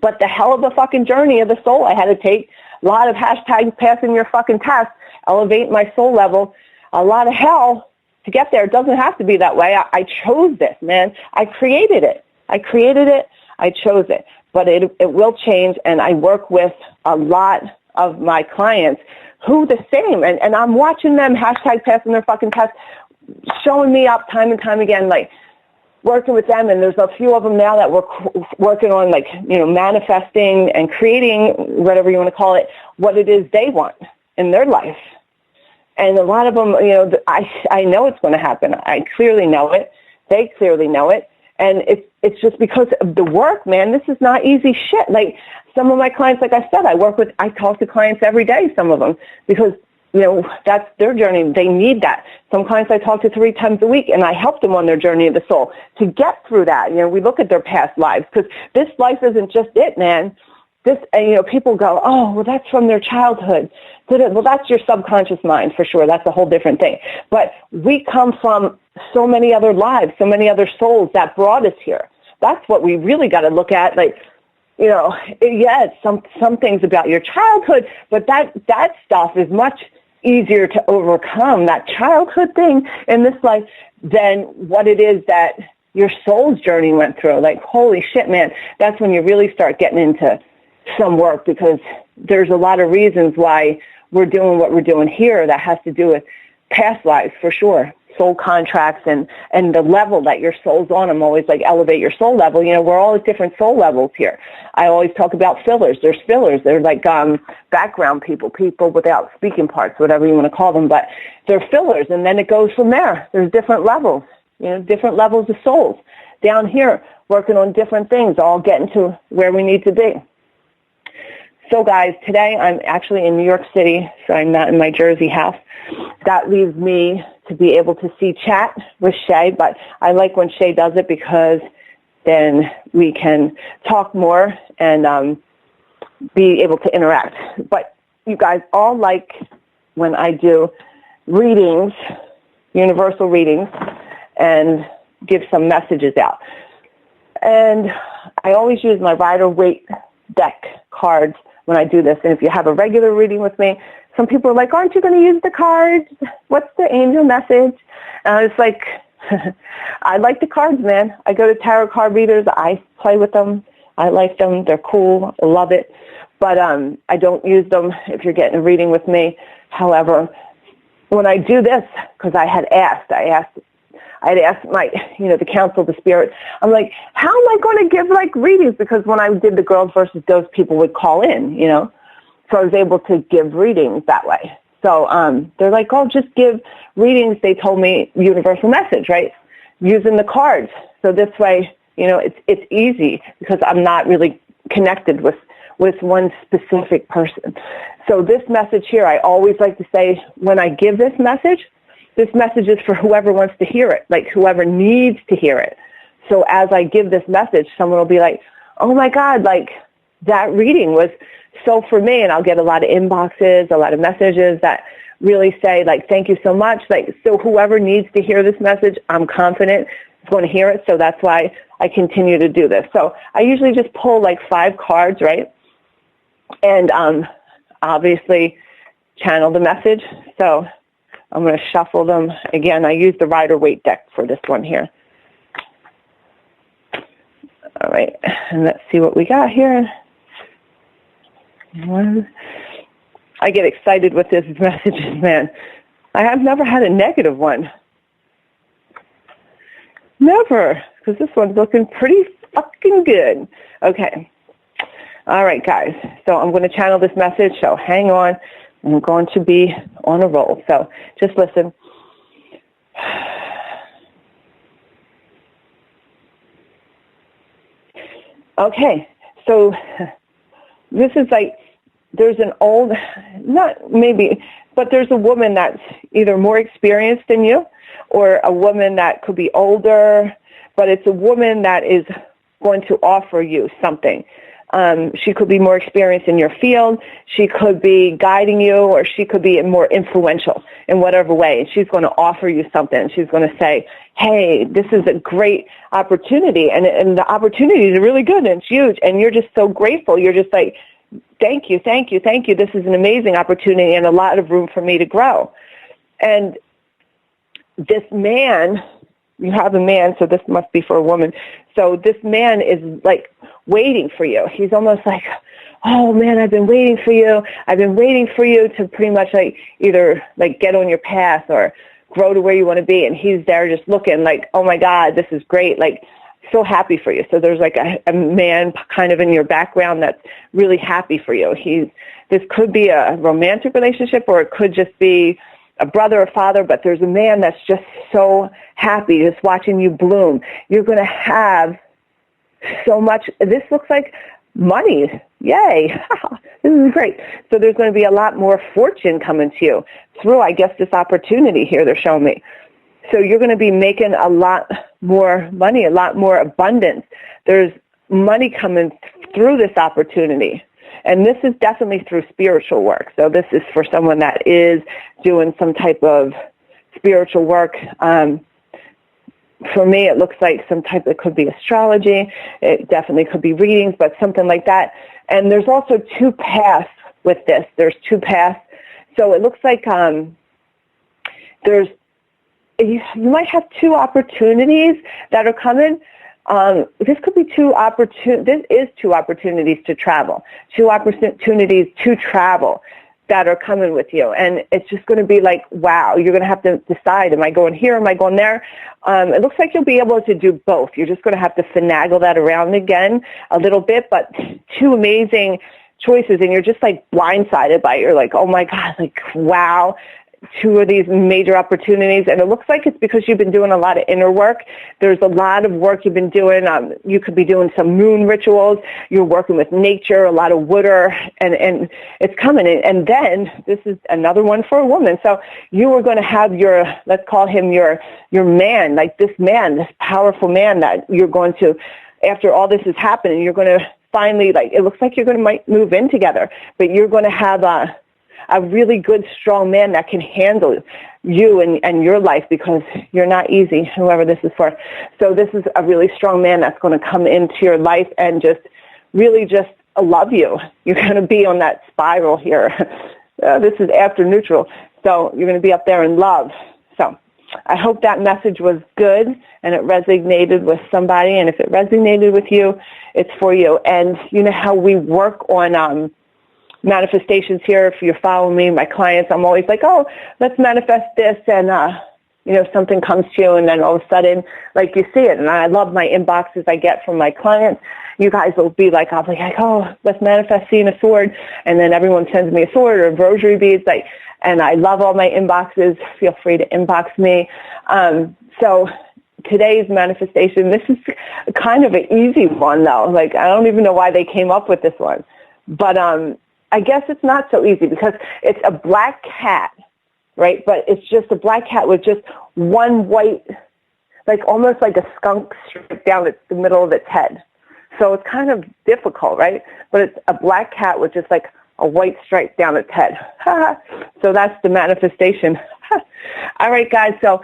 But the hell of a fucking journey of the soul I had to take, a lot of hashtags passing your fucking test, elevate my soul level, a lot of hell to get there. It doesn't have to be that way. I chose this, man. I created it. I chose it. But it will change, and I work with a lot of my clients who the same. And I'm watching them hashtag passing their fucking test, showing me up time and time again, like, working with them, and there's a few of them now that we're working on, like, you know, manifesting and creating, whatever you want to call it, what it is they want in their life. And a lot of them, you know, I know it's going to happen. I clearly know it. They clearly know it. And it's just because of the work, man. This is not easy shit. Like, some of my clients, like I said, I talk to clients every day, some of them, because, you know, that's their journey. They need that. Some clients I talk to 3 times a week, and I help them on their journey of the soul to get through that. You know, we look at their past lives, because this life isn't just it, man. This, and, you know, people go, oh, well, that's from their childhood. Well, that's your subconscious mind, for sure. That's a whole different thing. But we come from so many other lives, so many other souls that brought us here. That's what we really got to look at. Like, you know, yeah, it's some things about your childhood, but that stuff is much easier to overcome, that childhood thing in this life, than what it is that your soul's journey went through. Like, holy shit, man, that's when you really start getting into some work, because there's a lot of reasons why we're doing what we're doing here that has to do with past lives, for sure. Soul contracts and the level that your soul's on. I'm always like, elevate your soul level. You know, we're all at different soul levels here. I always talk about fillers. There's fillers. They're like background people without speaking parts, whatever you want to call them. But they're fillers, and then it goes from there. There's different levels, you know, different levels of souls. Down here, working on different things, all getting to where we need to be. So, guys, today I'm actually in New York City, so I'm not in my Jersey house. That leaves me to be able to chat with Shay, but I like when Shay does it, because then we can talk more and be able to interact. But you guys all like when I do readings, universal readings, and give some messages out. And I always use my Rider-Waite deck cards when I do this. And if you have a regular reading with me, some people are like, aren't you going to use the cards? What's the angel message? And I was like, I like the cards, man. I go to tarot card readers. I play with them. I like them. They're cool. I love it. But I don't use them if you're getting a reading with me. However, when I do this, because I had asked my, the council, the spirit, I'm like, how am I going to give like readings? Because when I did the girls versus those, people would call in, so I was able to give readings that way. So they're like, oh, just give readings. They told me universal message, right? Using the cards. So this way, it's easy because I'm not really connected with one specific person. So this message here, I always like to say when I give this message is for whoever wants to hear it, like whoever needs to hear it. So as I give this message, someone will be like, oh my God, like that reading was so for me. And I'll get a lot of inboxes, a lot of messages that really say like, thank you so much. Like, so whoever needs to hear this message, I'm confident is going to hear it. So that's why I continue to do this. So I usually just pull like 5 cards, right? And obviously channel the message. So I'm going to shuffle them. Again, I use the Rider-Waite deck for this one here. All right, and let's see what we got here. I get excited with this messages, man. I have never had a negative one. Never, because this one's looking pretty fucking good. Okay. All right, guys. So I'm going to channel this message, so hang on. I'm going to be on a roll. So just listen. Okay. So this is like, there's an old, not maybe, but there's a woman that's either more experienced than you or a woman that could be older, but it's a woman that is going to offer you something. She could be more experienced in your field. She could be guiding you, or she could be more influential in whatever way. And she's going to offer you something. She's going to say, hey, this is a great opportunity. And the opportunity is really good and it's huge. And you're just so grateful. You're just like, thank you, thank you, thank you. This is an amazing opportunity and a lot of room for me to grow. And this man, you have a man, so this must be for a woman. So this man is like waiting for you. He's almost like, oh man, I've been waiting for you. I've been waiting for you to pretty much like either like get on your path or grow to where you want to be. And he's there just looking like, oh my God, this is great. Like so happy for you. So there's like a man kind of in your background that's really happy for you. This could be a romantic relationship or it could just be a brother or father, but there's a man that's just so happy just watching you bloom. You're going to have so much. This looks like money. Yay. This is great. So there's going to be a lot more fortune coming to you through, I guess, this opportunity here they're showing me. So you're going to be making a lot more money, a lot more abundance. There's money coming through this opportunity. And this is definitely through spiritual work. So this is for someone that is doing some type of spiritual work. For me, it looks like some type, it could be astrology. It definitely could be readings, but something like that. And there's also 2 paths with this. There's 2 paths. So it looks like you might have 2 opportunities that are coming. This could be 2 opportunities. This is 2 opportunities to travel. 2 opportunities to travel that are coming with you. And it's just going to be like, wow, you're going to have to decide, am I going here, am I going there? It looks like you'll be able to do both. You're just going to have to finagle that around again a little bit, but 2 amazing choices, and you're just like blindsided by it. You're like, oh my God, like, wow. 2 of these major opportunities, and it looks like it's because you've been doing a lot of inner work. There's a lot of work you've been doing. You could be doing some moon rituals. You're working with nature, a lot of water, and it's coming. And then this is another one for a woman. So you are going to have your, let's call him your man, like this man, this powerful man that you're going to, after all this is happening, you're going to finally, like, it looks like you're going to might move in together, but you're going to have a really good, strong man that can handle you and your life, because you're not easy, whoever this is for. So this is a really strong man that's going to come into your life and just really just love you. You're going to be on that spiral here. This is after neutral. So you're going to be up there in love. So I hope that message was good and it resonated with somebody. And if it resonated with you, it's for you. And you know how we work on manifestations here. If you're following me, my clients, I'm always like, oh, let's manifest this, and something comes to you, and then all of a sudden, like, you see it. And I love my inboxes I get from my clients. You guys will be like, I'll be like, oh, let's manifest seeing a sword, and then everyone sends me a sword or rosary beads, and I love all my inboxes. Feel free to inbox me. So today's manifestation, this is kind of an easy one, though. Like, I don't even know why they came up with this one. But I guess it's not so easy because it's a black cat, right? But it's just a black cat with just one white, like almost like a skunk stripe down the middle of its head. So it's kind of difficult, right? But it's a black cat with just like a white stripe down its head. So that's the manifestation. All right, guys. So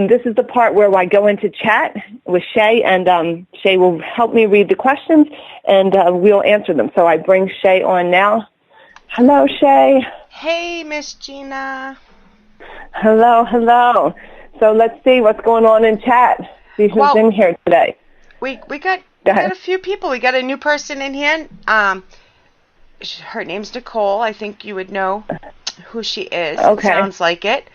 this is the part where I go into chat with Shay, and Shay will help me read the questions, and we'll answer them. So I bring Shay on now. Hello, Shay. Hey, Miss Gina. Hello. So let's see what's going on in chat. See who's in here today. We got a few people. We got a new person in here. Her name's Nicole. I think you would know who she is. Okay. It sounds like it.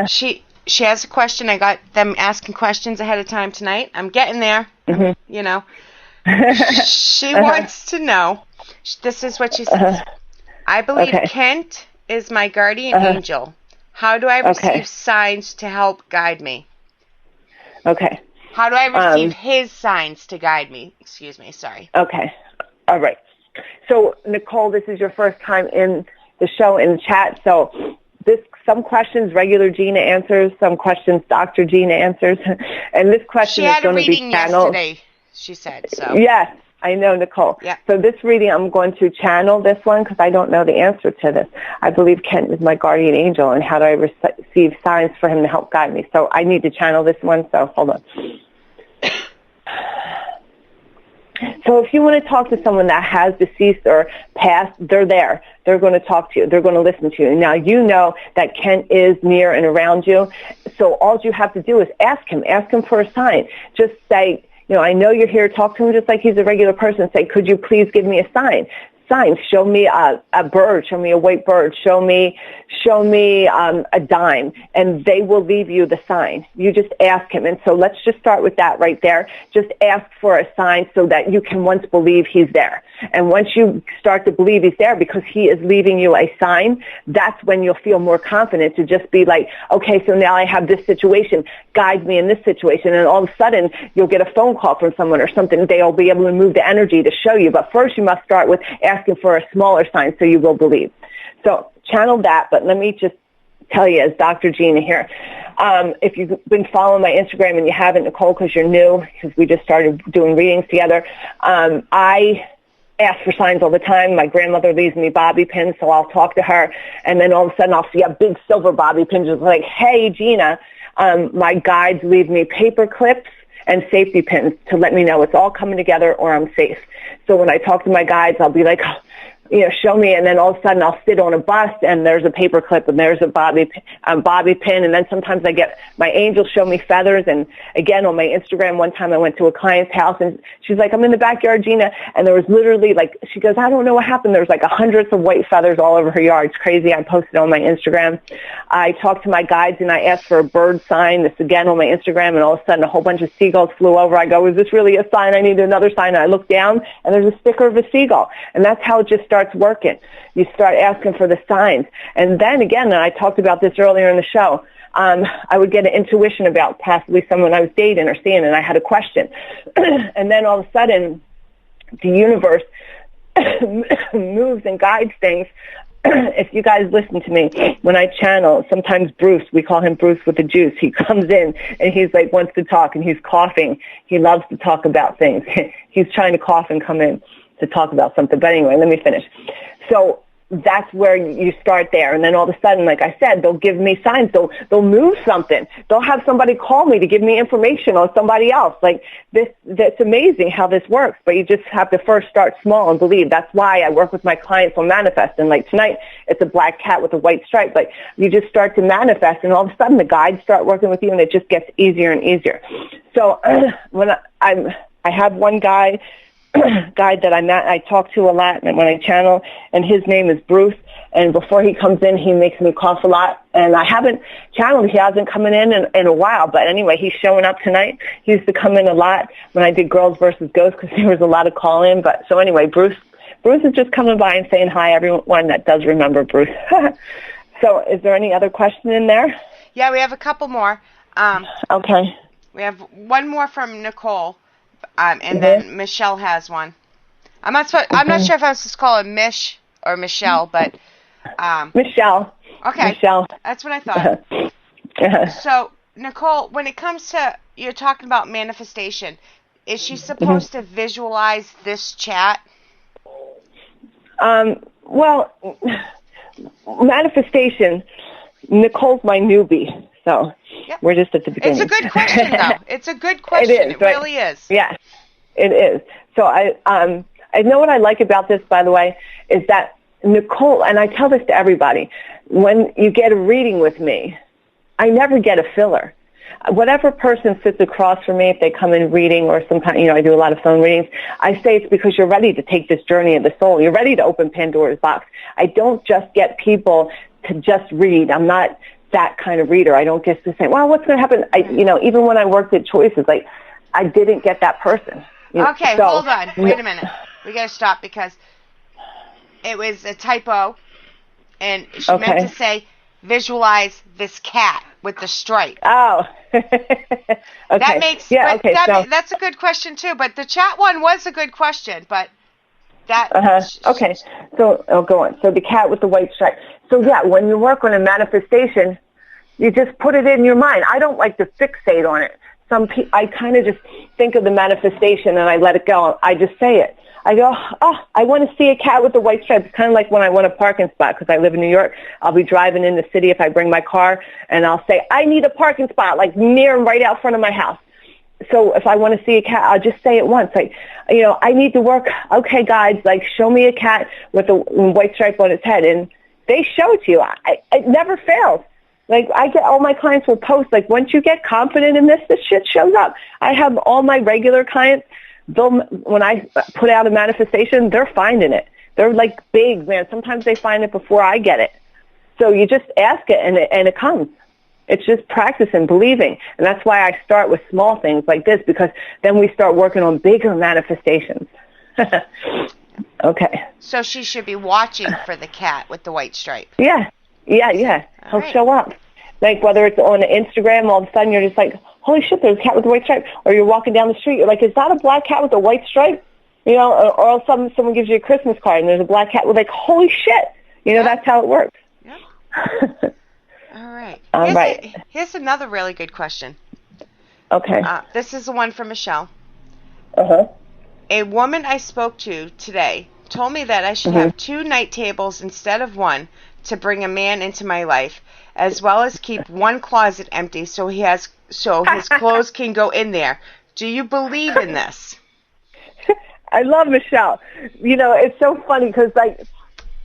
She has a question. I got them asking questions ahead of time tonight. I'm getting there. Mm-hmm. She wants to know. This is what she says. I believe Kent is my guardian angel. How do I receive signs to help guide me? Okay. How do I receive his signs to guide me? Excuse me. Sorry. Okay. All right. So, Nicole, this is your first time in the show in the chat. So some questions regular Gina answers, some questions Dr. Gina answers. And this question is going to be channeled. She had a reading yesterday, she said. So. Yes, I know, Nicole. Yeah. So this reading, I'm going to channel this one because I don't know the answer to this. I believe Kent is my guardian angel, and how do I receive signs for him to help guide me? So I need to channel this one, so hold on. So if you want to talk to someone that has deceased or passed, they're there. They're going to talk to you. They're going to listen to you. Now, you know that Kent is near and around you. So all you have to do is ask him. Ask him for a sign. Just say, I know you're here. Talk to him just like he's a regular person. Say, could you please give me a sign? Signs. Show me a bird. Show me a white bird. Show me a dime, and they will leave you the sign. You just ask him. And so let's just start with that right there. Just ask for a sign so that you can once believe he's there. And once you start to believe he's there because he is leaving you a sign, that's when you'll feel more confident to just be like, okay, so now I have this situation. Guide me in this situation. And all of a sudden, you'll get a phone call from someone or something. They'll be able to move the energy to show you. But first, you must start with asking for a smaller sign so you will believe. So channel that, but let me just tell you as Dr. Gina here. If you've been following my Instagram and you haven't, Nicole, because you're new, because we just started doing readings together, I ask for signs all the time. My grandmother leaves me bobby pins, so I'll talk to her, and then all of a sudden I'll see a big silver bobby pin just like, hey, Gina, my guides leave me paper clips and safety pins to let me know it's all coming together or I'm safe. So when I talk to my guides, I'll be like, show me, and then all of a sudden I'll sit on a bus and there's a paper clip and there's a bobby pin, and then sometimes I get my angels show me feathers. And again, on my Instagram, one time I went to a client's house and she's like, I'm in the backyard, Gina, and there was literally she goes, I don't know what happened. There was like hundreds of white feathers all over her yard. It's crazy. I posted on my Instagram. I talked to my guides and I asked for a bird sign. This again on my Instagram, and all of a sudden a whole bunch of seagulls flew over. I go, is this really a sign? I need another sign. And I look down and there's a sticker of a seagull, and that's how it just starts working. You start asking for the signs. And then again, and I talked about this earlier in the show, I would get an intuition about possibly someone I was dating or seeing, and I had a question. And then all of a sudden, the universe moves and guides things. If you guys listen to me, when I channel, sometimes Bruce, we call him Bruce with the juice, he comes in and he's like, wants to talk, and he's coughing. He loves to talk about things. He's trying to cough and come in to talk about something. But anyway, let me finish. So that's where you start there. And then all of a sudden, like I said, they'll give me signs. They'll move something. They'll have somebody call me to give me information on somebody else. Like this, that's amazing how this works. But you just have to first start small and believe. That's why I work with my clients on manifesting. Like tonight, it's a black cat with a white stripe. Like you just start to manifest, and all of a sudden the guides start working with you, and it just gets easier and easier. So when I have one guy guy that I talk to a lot when I channel, and his name is Bruce. And before he comes in, he makes me cough a lot. And I haven't channeled. He hasn't come in a while. But anyway, he's showing up tonight. He used to come in a lot when I did Girls versus Ghosts because there was a lot of call-in. But so anyway, Bruce is just coming by and saying hi, everyone that does remember Bruce. So is there any other question in there? Yeah, we have a couple more. Okay. We have one more from Nicole, and then Michelle has one. I'm not sure if I'm supposed to call her Mish or Michelle, but Michelle. Okay. Michelle. That's what I thought. So, Nicole, when it comes to you're talking about manifestation, is she supposed to visualize this chat? Well, manifestation, Nicole's my newbie, so we're just at the beginning. It's a good question, though. It's a good question. It is. It really is. Yeah, it is. So I know what I like about this, by the way, is that Nicole, and I tell this to everybody, when you get a reading with me, I never get a filler. Whatever person sits across from me, if they come in reading or sometimes, I do a lot of phone readings, I say it's because you're ready to take this journey of the soul. You're ready to open Pandora's box. I don't just get people to just read. I'm not that kind of reader. I don't get to say, well, what's going to happen? Even when I worked at Choices, I didn't get that person. Okay, hold on. Wait a minute. We got to stop because it was a typo, and she meant to say, visualize this cat with the stripe. Oh. Okay. That makes, that's a good question too, but the chat one was a good question, but that... Okay, so I'll go on. So the cat with the white stripe. So when you work on a manifestation, you just put it in your mind. I don't like to fixate on it. I kind of just think of the manifestation and I let it go. I just say it. I go, I want to see a cat with a white stripe. It's kind of like when I want a parking spot because I live in New York. I'll be driving in the city if I bring my car, and I'll say, I need a parking spot, like near and right out front of my house. So if I want to see a cat, I'll just say it once. I need to work. Okay, guys, show me a cat with a white stripe on its head. And they show it to you. It never fails. I get all my clients will post, once you get confident in this shit shows up. I have all my regular clients. When I put out a manifestation, they're finding it. They're big, man. Sometimes they find it before I get it. So you just ask it, and it comes. It's just practicing, believing. And that's why I start with small things like this, because then we start working on bigger manifestations. Okay. So she should be watching for the cat with the white stripe. Yeah. He'll show up. Whether it's on Instagram, all of a sudden you're just holy shit, there's a cat with a white stripe. Or you're walking down the street, you're is that a black cat with a white stripe? Or all of a sudden someone gives you a Christmas card and there's a black cat with holy shit. That's how it works. Yep. All right. Here's another really good question. Okay. This is the one from Michelle. Uh-huh. A woman I spoke to today told me that I should have 2 night tables instead of 1 to bring a man into my life, as well as keep 1 closet empty so his clothes can go in there. Do you believe in this? I love Michelle. It's so funny because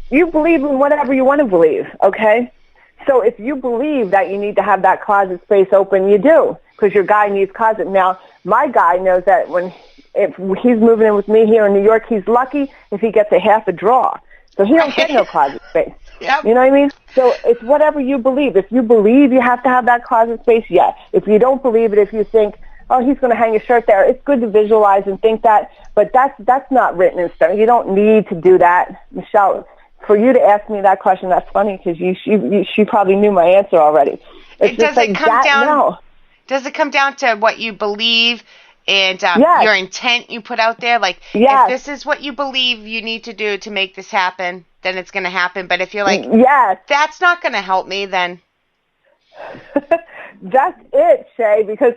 you believe in whatever you want to believe, okay? So if you believe that you need to have that closet space open, you do, because your guy needs closet. Now, my guy knows that if he's moving in with me here in New York, he's lucky if he gets a half a drawer. So he don't get no closet space. Yep. You know what I mean? So it's whatever you believe. If you believe you have to have that closet space, yes. If you don't believe it, if you think, oh, he's going to hang his shirt there, it's good to visualize and think that, but that's not written in stone. You don't need to do that. Michelle, for you to ask me that question, that's funny because she probably knew my answer already. Does it come down to what you believe and your intent you put out there? If this is what you believe you need to do to make this happen, then it's going to happen. But if you're that's not going to help me, then... That's it, Shay, because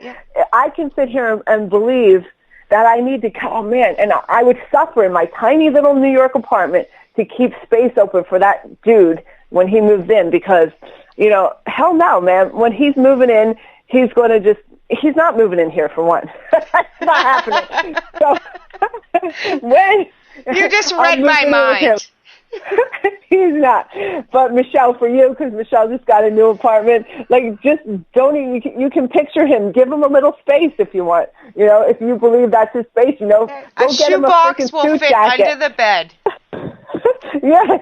I can sit here and believe that I need to, and I would suffer in my tiny little New York apartment to keep space open for that dude when he moves in because, hell no, man. When he's moving in, he's going to he's not moving in here for one. That's not happening. So when you just read my mind. He's not. But Michelle, for you, because Michelle just got a new apartment, like, just don't even, you can picture him. Give him a little space if you want. You know, if you believe that's his space, you know. A shoebox will fit under the bed. Yeah,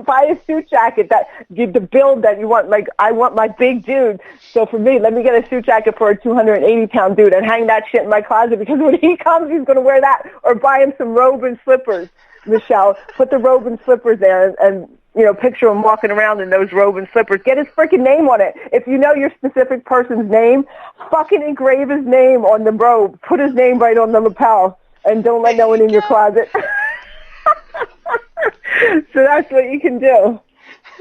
buy a suit jacket that the build that you want. Like, I want my big dude. So for me, let me get a suit jacket for a 280-pound dude and hang that shit in my closet, because when he comes, he's going to wear that. Or buy him some robe and slippers. Michelle, put the robe and slippers there and you know, picture him walking around in those robe and slippers. Get his freaking name on it. If you know your specific person's name, fucking engrave his name on the robe. Put his name right on the lapel and don't let no one in your closet. So that's what you can do.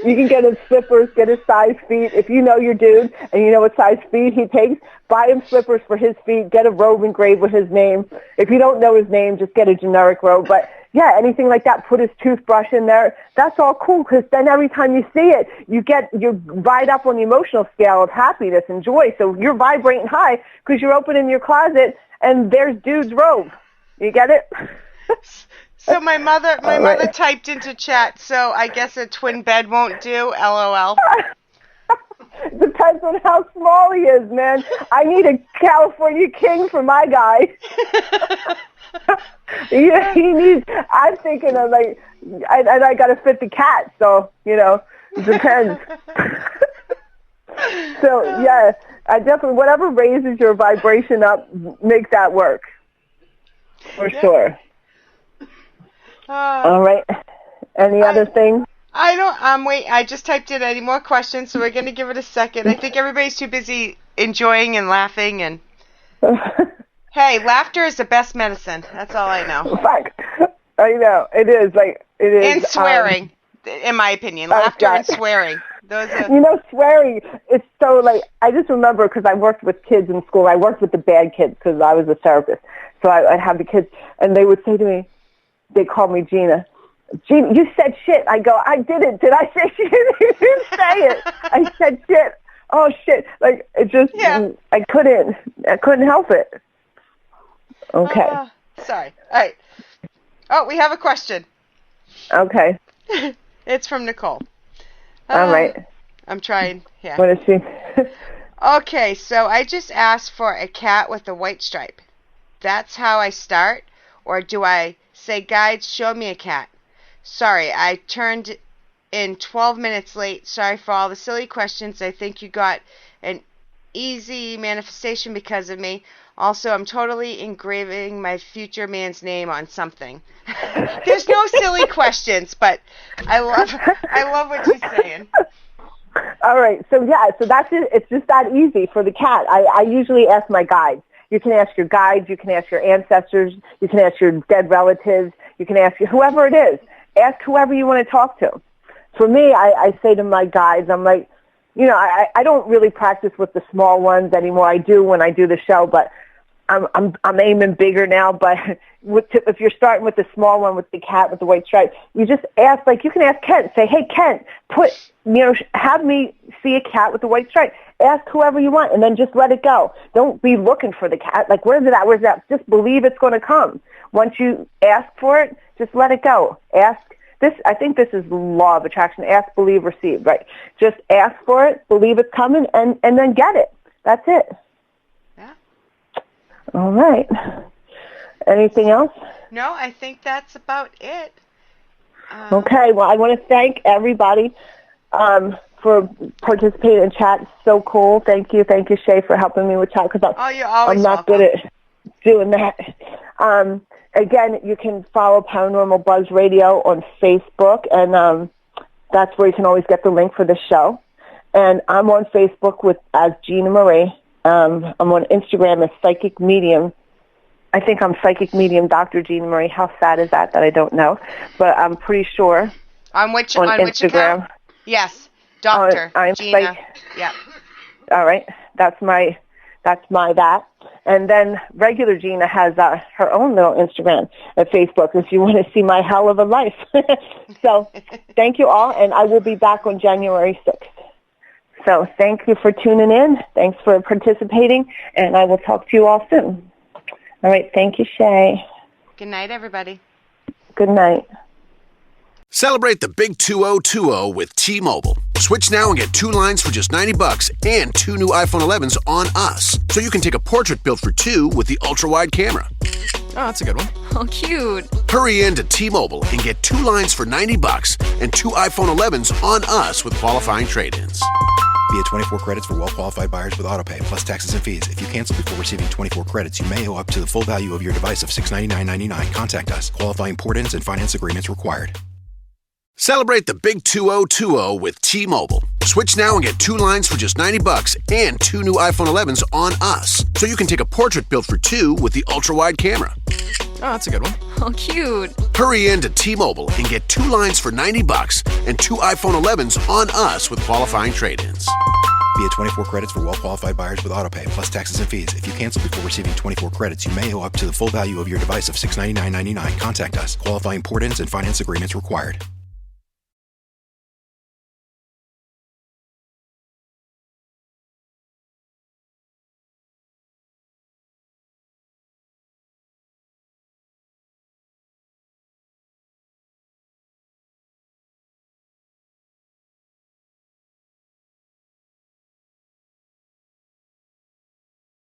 You can get his slippers, get his size feet. If you know your dude and you know what size feet he takes, buy him slippers for his feet. Get a robe engraved with his name. If you don't know his name, just get a generic robe. But yeah, anything like that, put his toothbrush in there. That's all cool, because then every time you see it, you ride up on the emotional scale of happiness and joy. So you're vibrating high because you're opening your closet and there's dude's robe. You get it? So my mother typed into chat, so I guess a twin bed won't do, LOL. Depends on how small he is, man. I need a California king for my guy. Yeah, he needs, I'm thinking of like, I got to fit the cat, so, you know, it depends. So, yeah, I definitely, whatever raises your vibration up, make that work. For sure. All right. Any other thing? I don't, wait, I just typed in any more questions, so we're going to give it a second. I think everybody's too busy enjoying and laughing and... Hey, laughter is the best medicine. That's all I know. Fuck. I know. It is. Like, it is. And swearing, in my opinion. Laughter and swearing. Those are... You know, swearing, it's so, like, I just remember, because I worked with kids in school. I worked with the bad kids because I was a therapist. So I'd have the kids, and they would say to me, they called me Gina. Gina, you said shit. I go, I didn't. Did I say shit? You didn't say it. I said shit. Oh, shit. Like, it just, I couldn't help it. Okay. Sorry. All right. Oh, we have a question. Okay. It's from Nicole. All right. I'm trying. Yeah. What is she? Okay, so I just asked for a cat with a white stripe. That's how I start? Or do I say, guides, show me a cat? Sorry, I turned in 12 minutes late. Sorry for all the silly questions. I think you got an easy manifestation because of me. Also, I'm totally engraving my future man's name on something. There's no silly questions, but I love what you're saying. All right, so that's it. It's just that easy for the cat. I usually ask my guides. You can ask your guides, you can ask your ancestors, you can ask your dead relatives, you can ask whoever it is. Ask whoever you want to talk to. For me, I say to my guides, I'm like, you know, I don't really practice with the small ones anymore. I do when I do the show, but I'm aiming bigger now. But if you're starting with the small one with the cat with the white stripe, you just ask, like, you can ask Kent, say, hey, Kent, have me see a cat with the white stripe. Ask whoever you want, and then just let it go. Don't be looking for the cat. Like, where's it at? Where's that? Just believe it's going to come. Once you ask for it, just let it go. Ask. I think this is law of attraction. Ask, believe, receive, right? Just ask for it, believe it's coming, and then get it. That's it. Yeah. All right. Anything else? No, I think that's about it. Okay. Well, I want to thank everybody for participating in chat. It's so cool. Thank you. Thank you, Shay, for helping me with chat, because I'm not good at doing that. Again, you can follow Paranormal Buzz Radio on Facebook, and that's where you can always get the link for the show. And I'm on Facebook as Gina Marie. I'm on Instagram as Psychic Medium. I think I'm Psychic Medium Dr. Gina Marie. How sad is that I don't know? But I'm pretty sure. On Instagram? Which account? Yes, Dr. Gina. Yeah. All right. That's my that. And then regular Gina has her own little Instagram and Facebook if you want to see my hell of a life. So thank you all, and I will be back on January 6th. So thank you for tuning in. Thanks for participating, and I will talk to you all soon. All right. Thank you, Shay. Good night, everybody. Good night. Celebrate the big 2020 with T-Mobile. Switch now and get 2 lines for just $90 and 2 new iPhone 11s on us. So you can take a portrait built for 2 with the ultra-wide camera. Oh, that's a good one. Oh, cute. Hurry into T-Mobile and get 2 lines for $90 and 2 iPhone 11s on us with qualifying trade-ins. Via 24 credits for well-qualified buyers with autopay, plus taxes and fees. If you cancel before receiving 24 credits, you may owe up to the full value of your device of $699.99. Contact us. Qualifying port-ins and finance agreements required. Celebrate the big 2020 with T-Mobile. Switch now and get 2 lines for just $90 and 2 new iPhone 11s on us. So you can take a portrait built for 2 with the ultra-wide camera. Oh, that's a good one. Oh, cute. Hurry into T-Mobile and get 2 lines for $90 and 2 iPhone 11s on us with qualifying trade-ins. Via 24 credits for well-qualified buyers with autopay, plus taxes and fees. If you cancel before receiving 24 credits, you may owe up to the full value of your device of $699.99. Contact us. Qualifying port-ins and finance agreements required.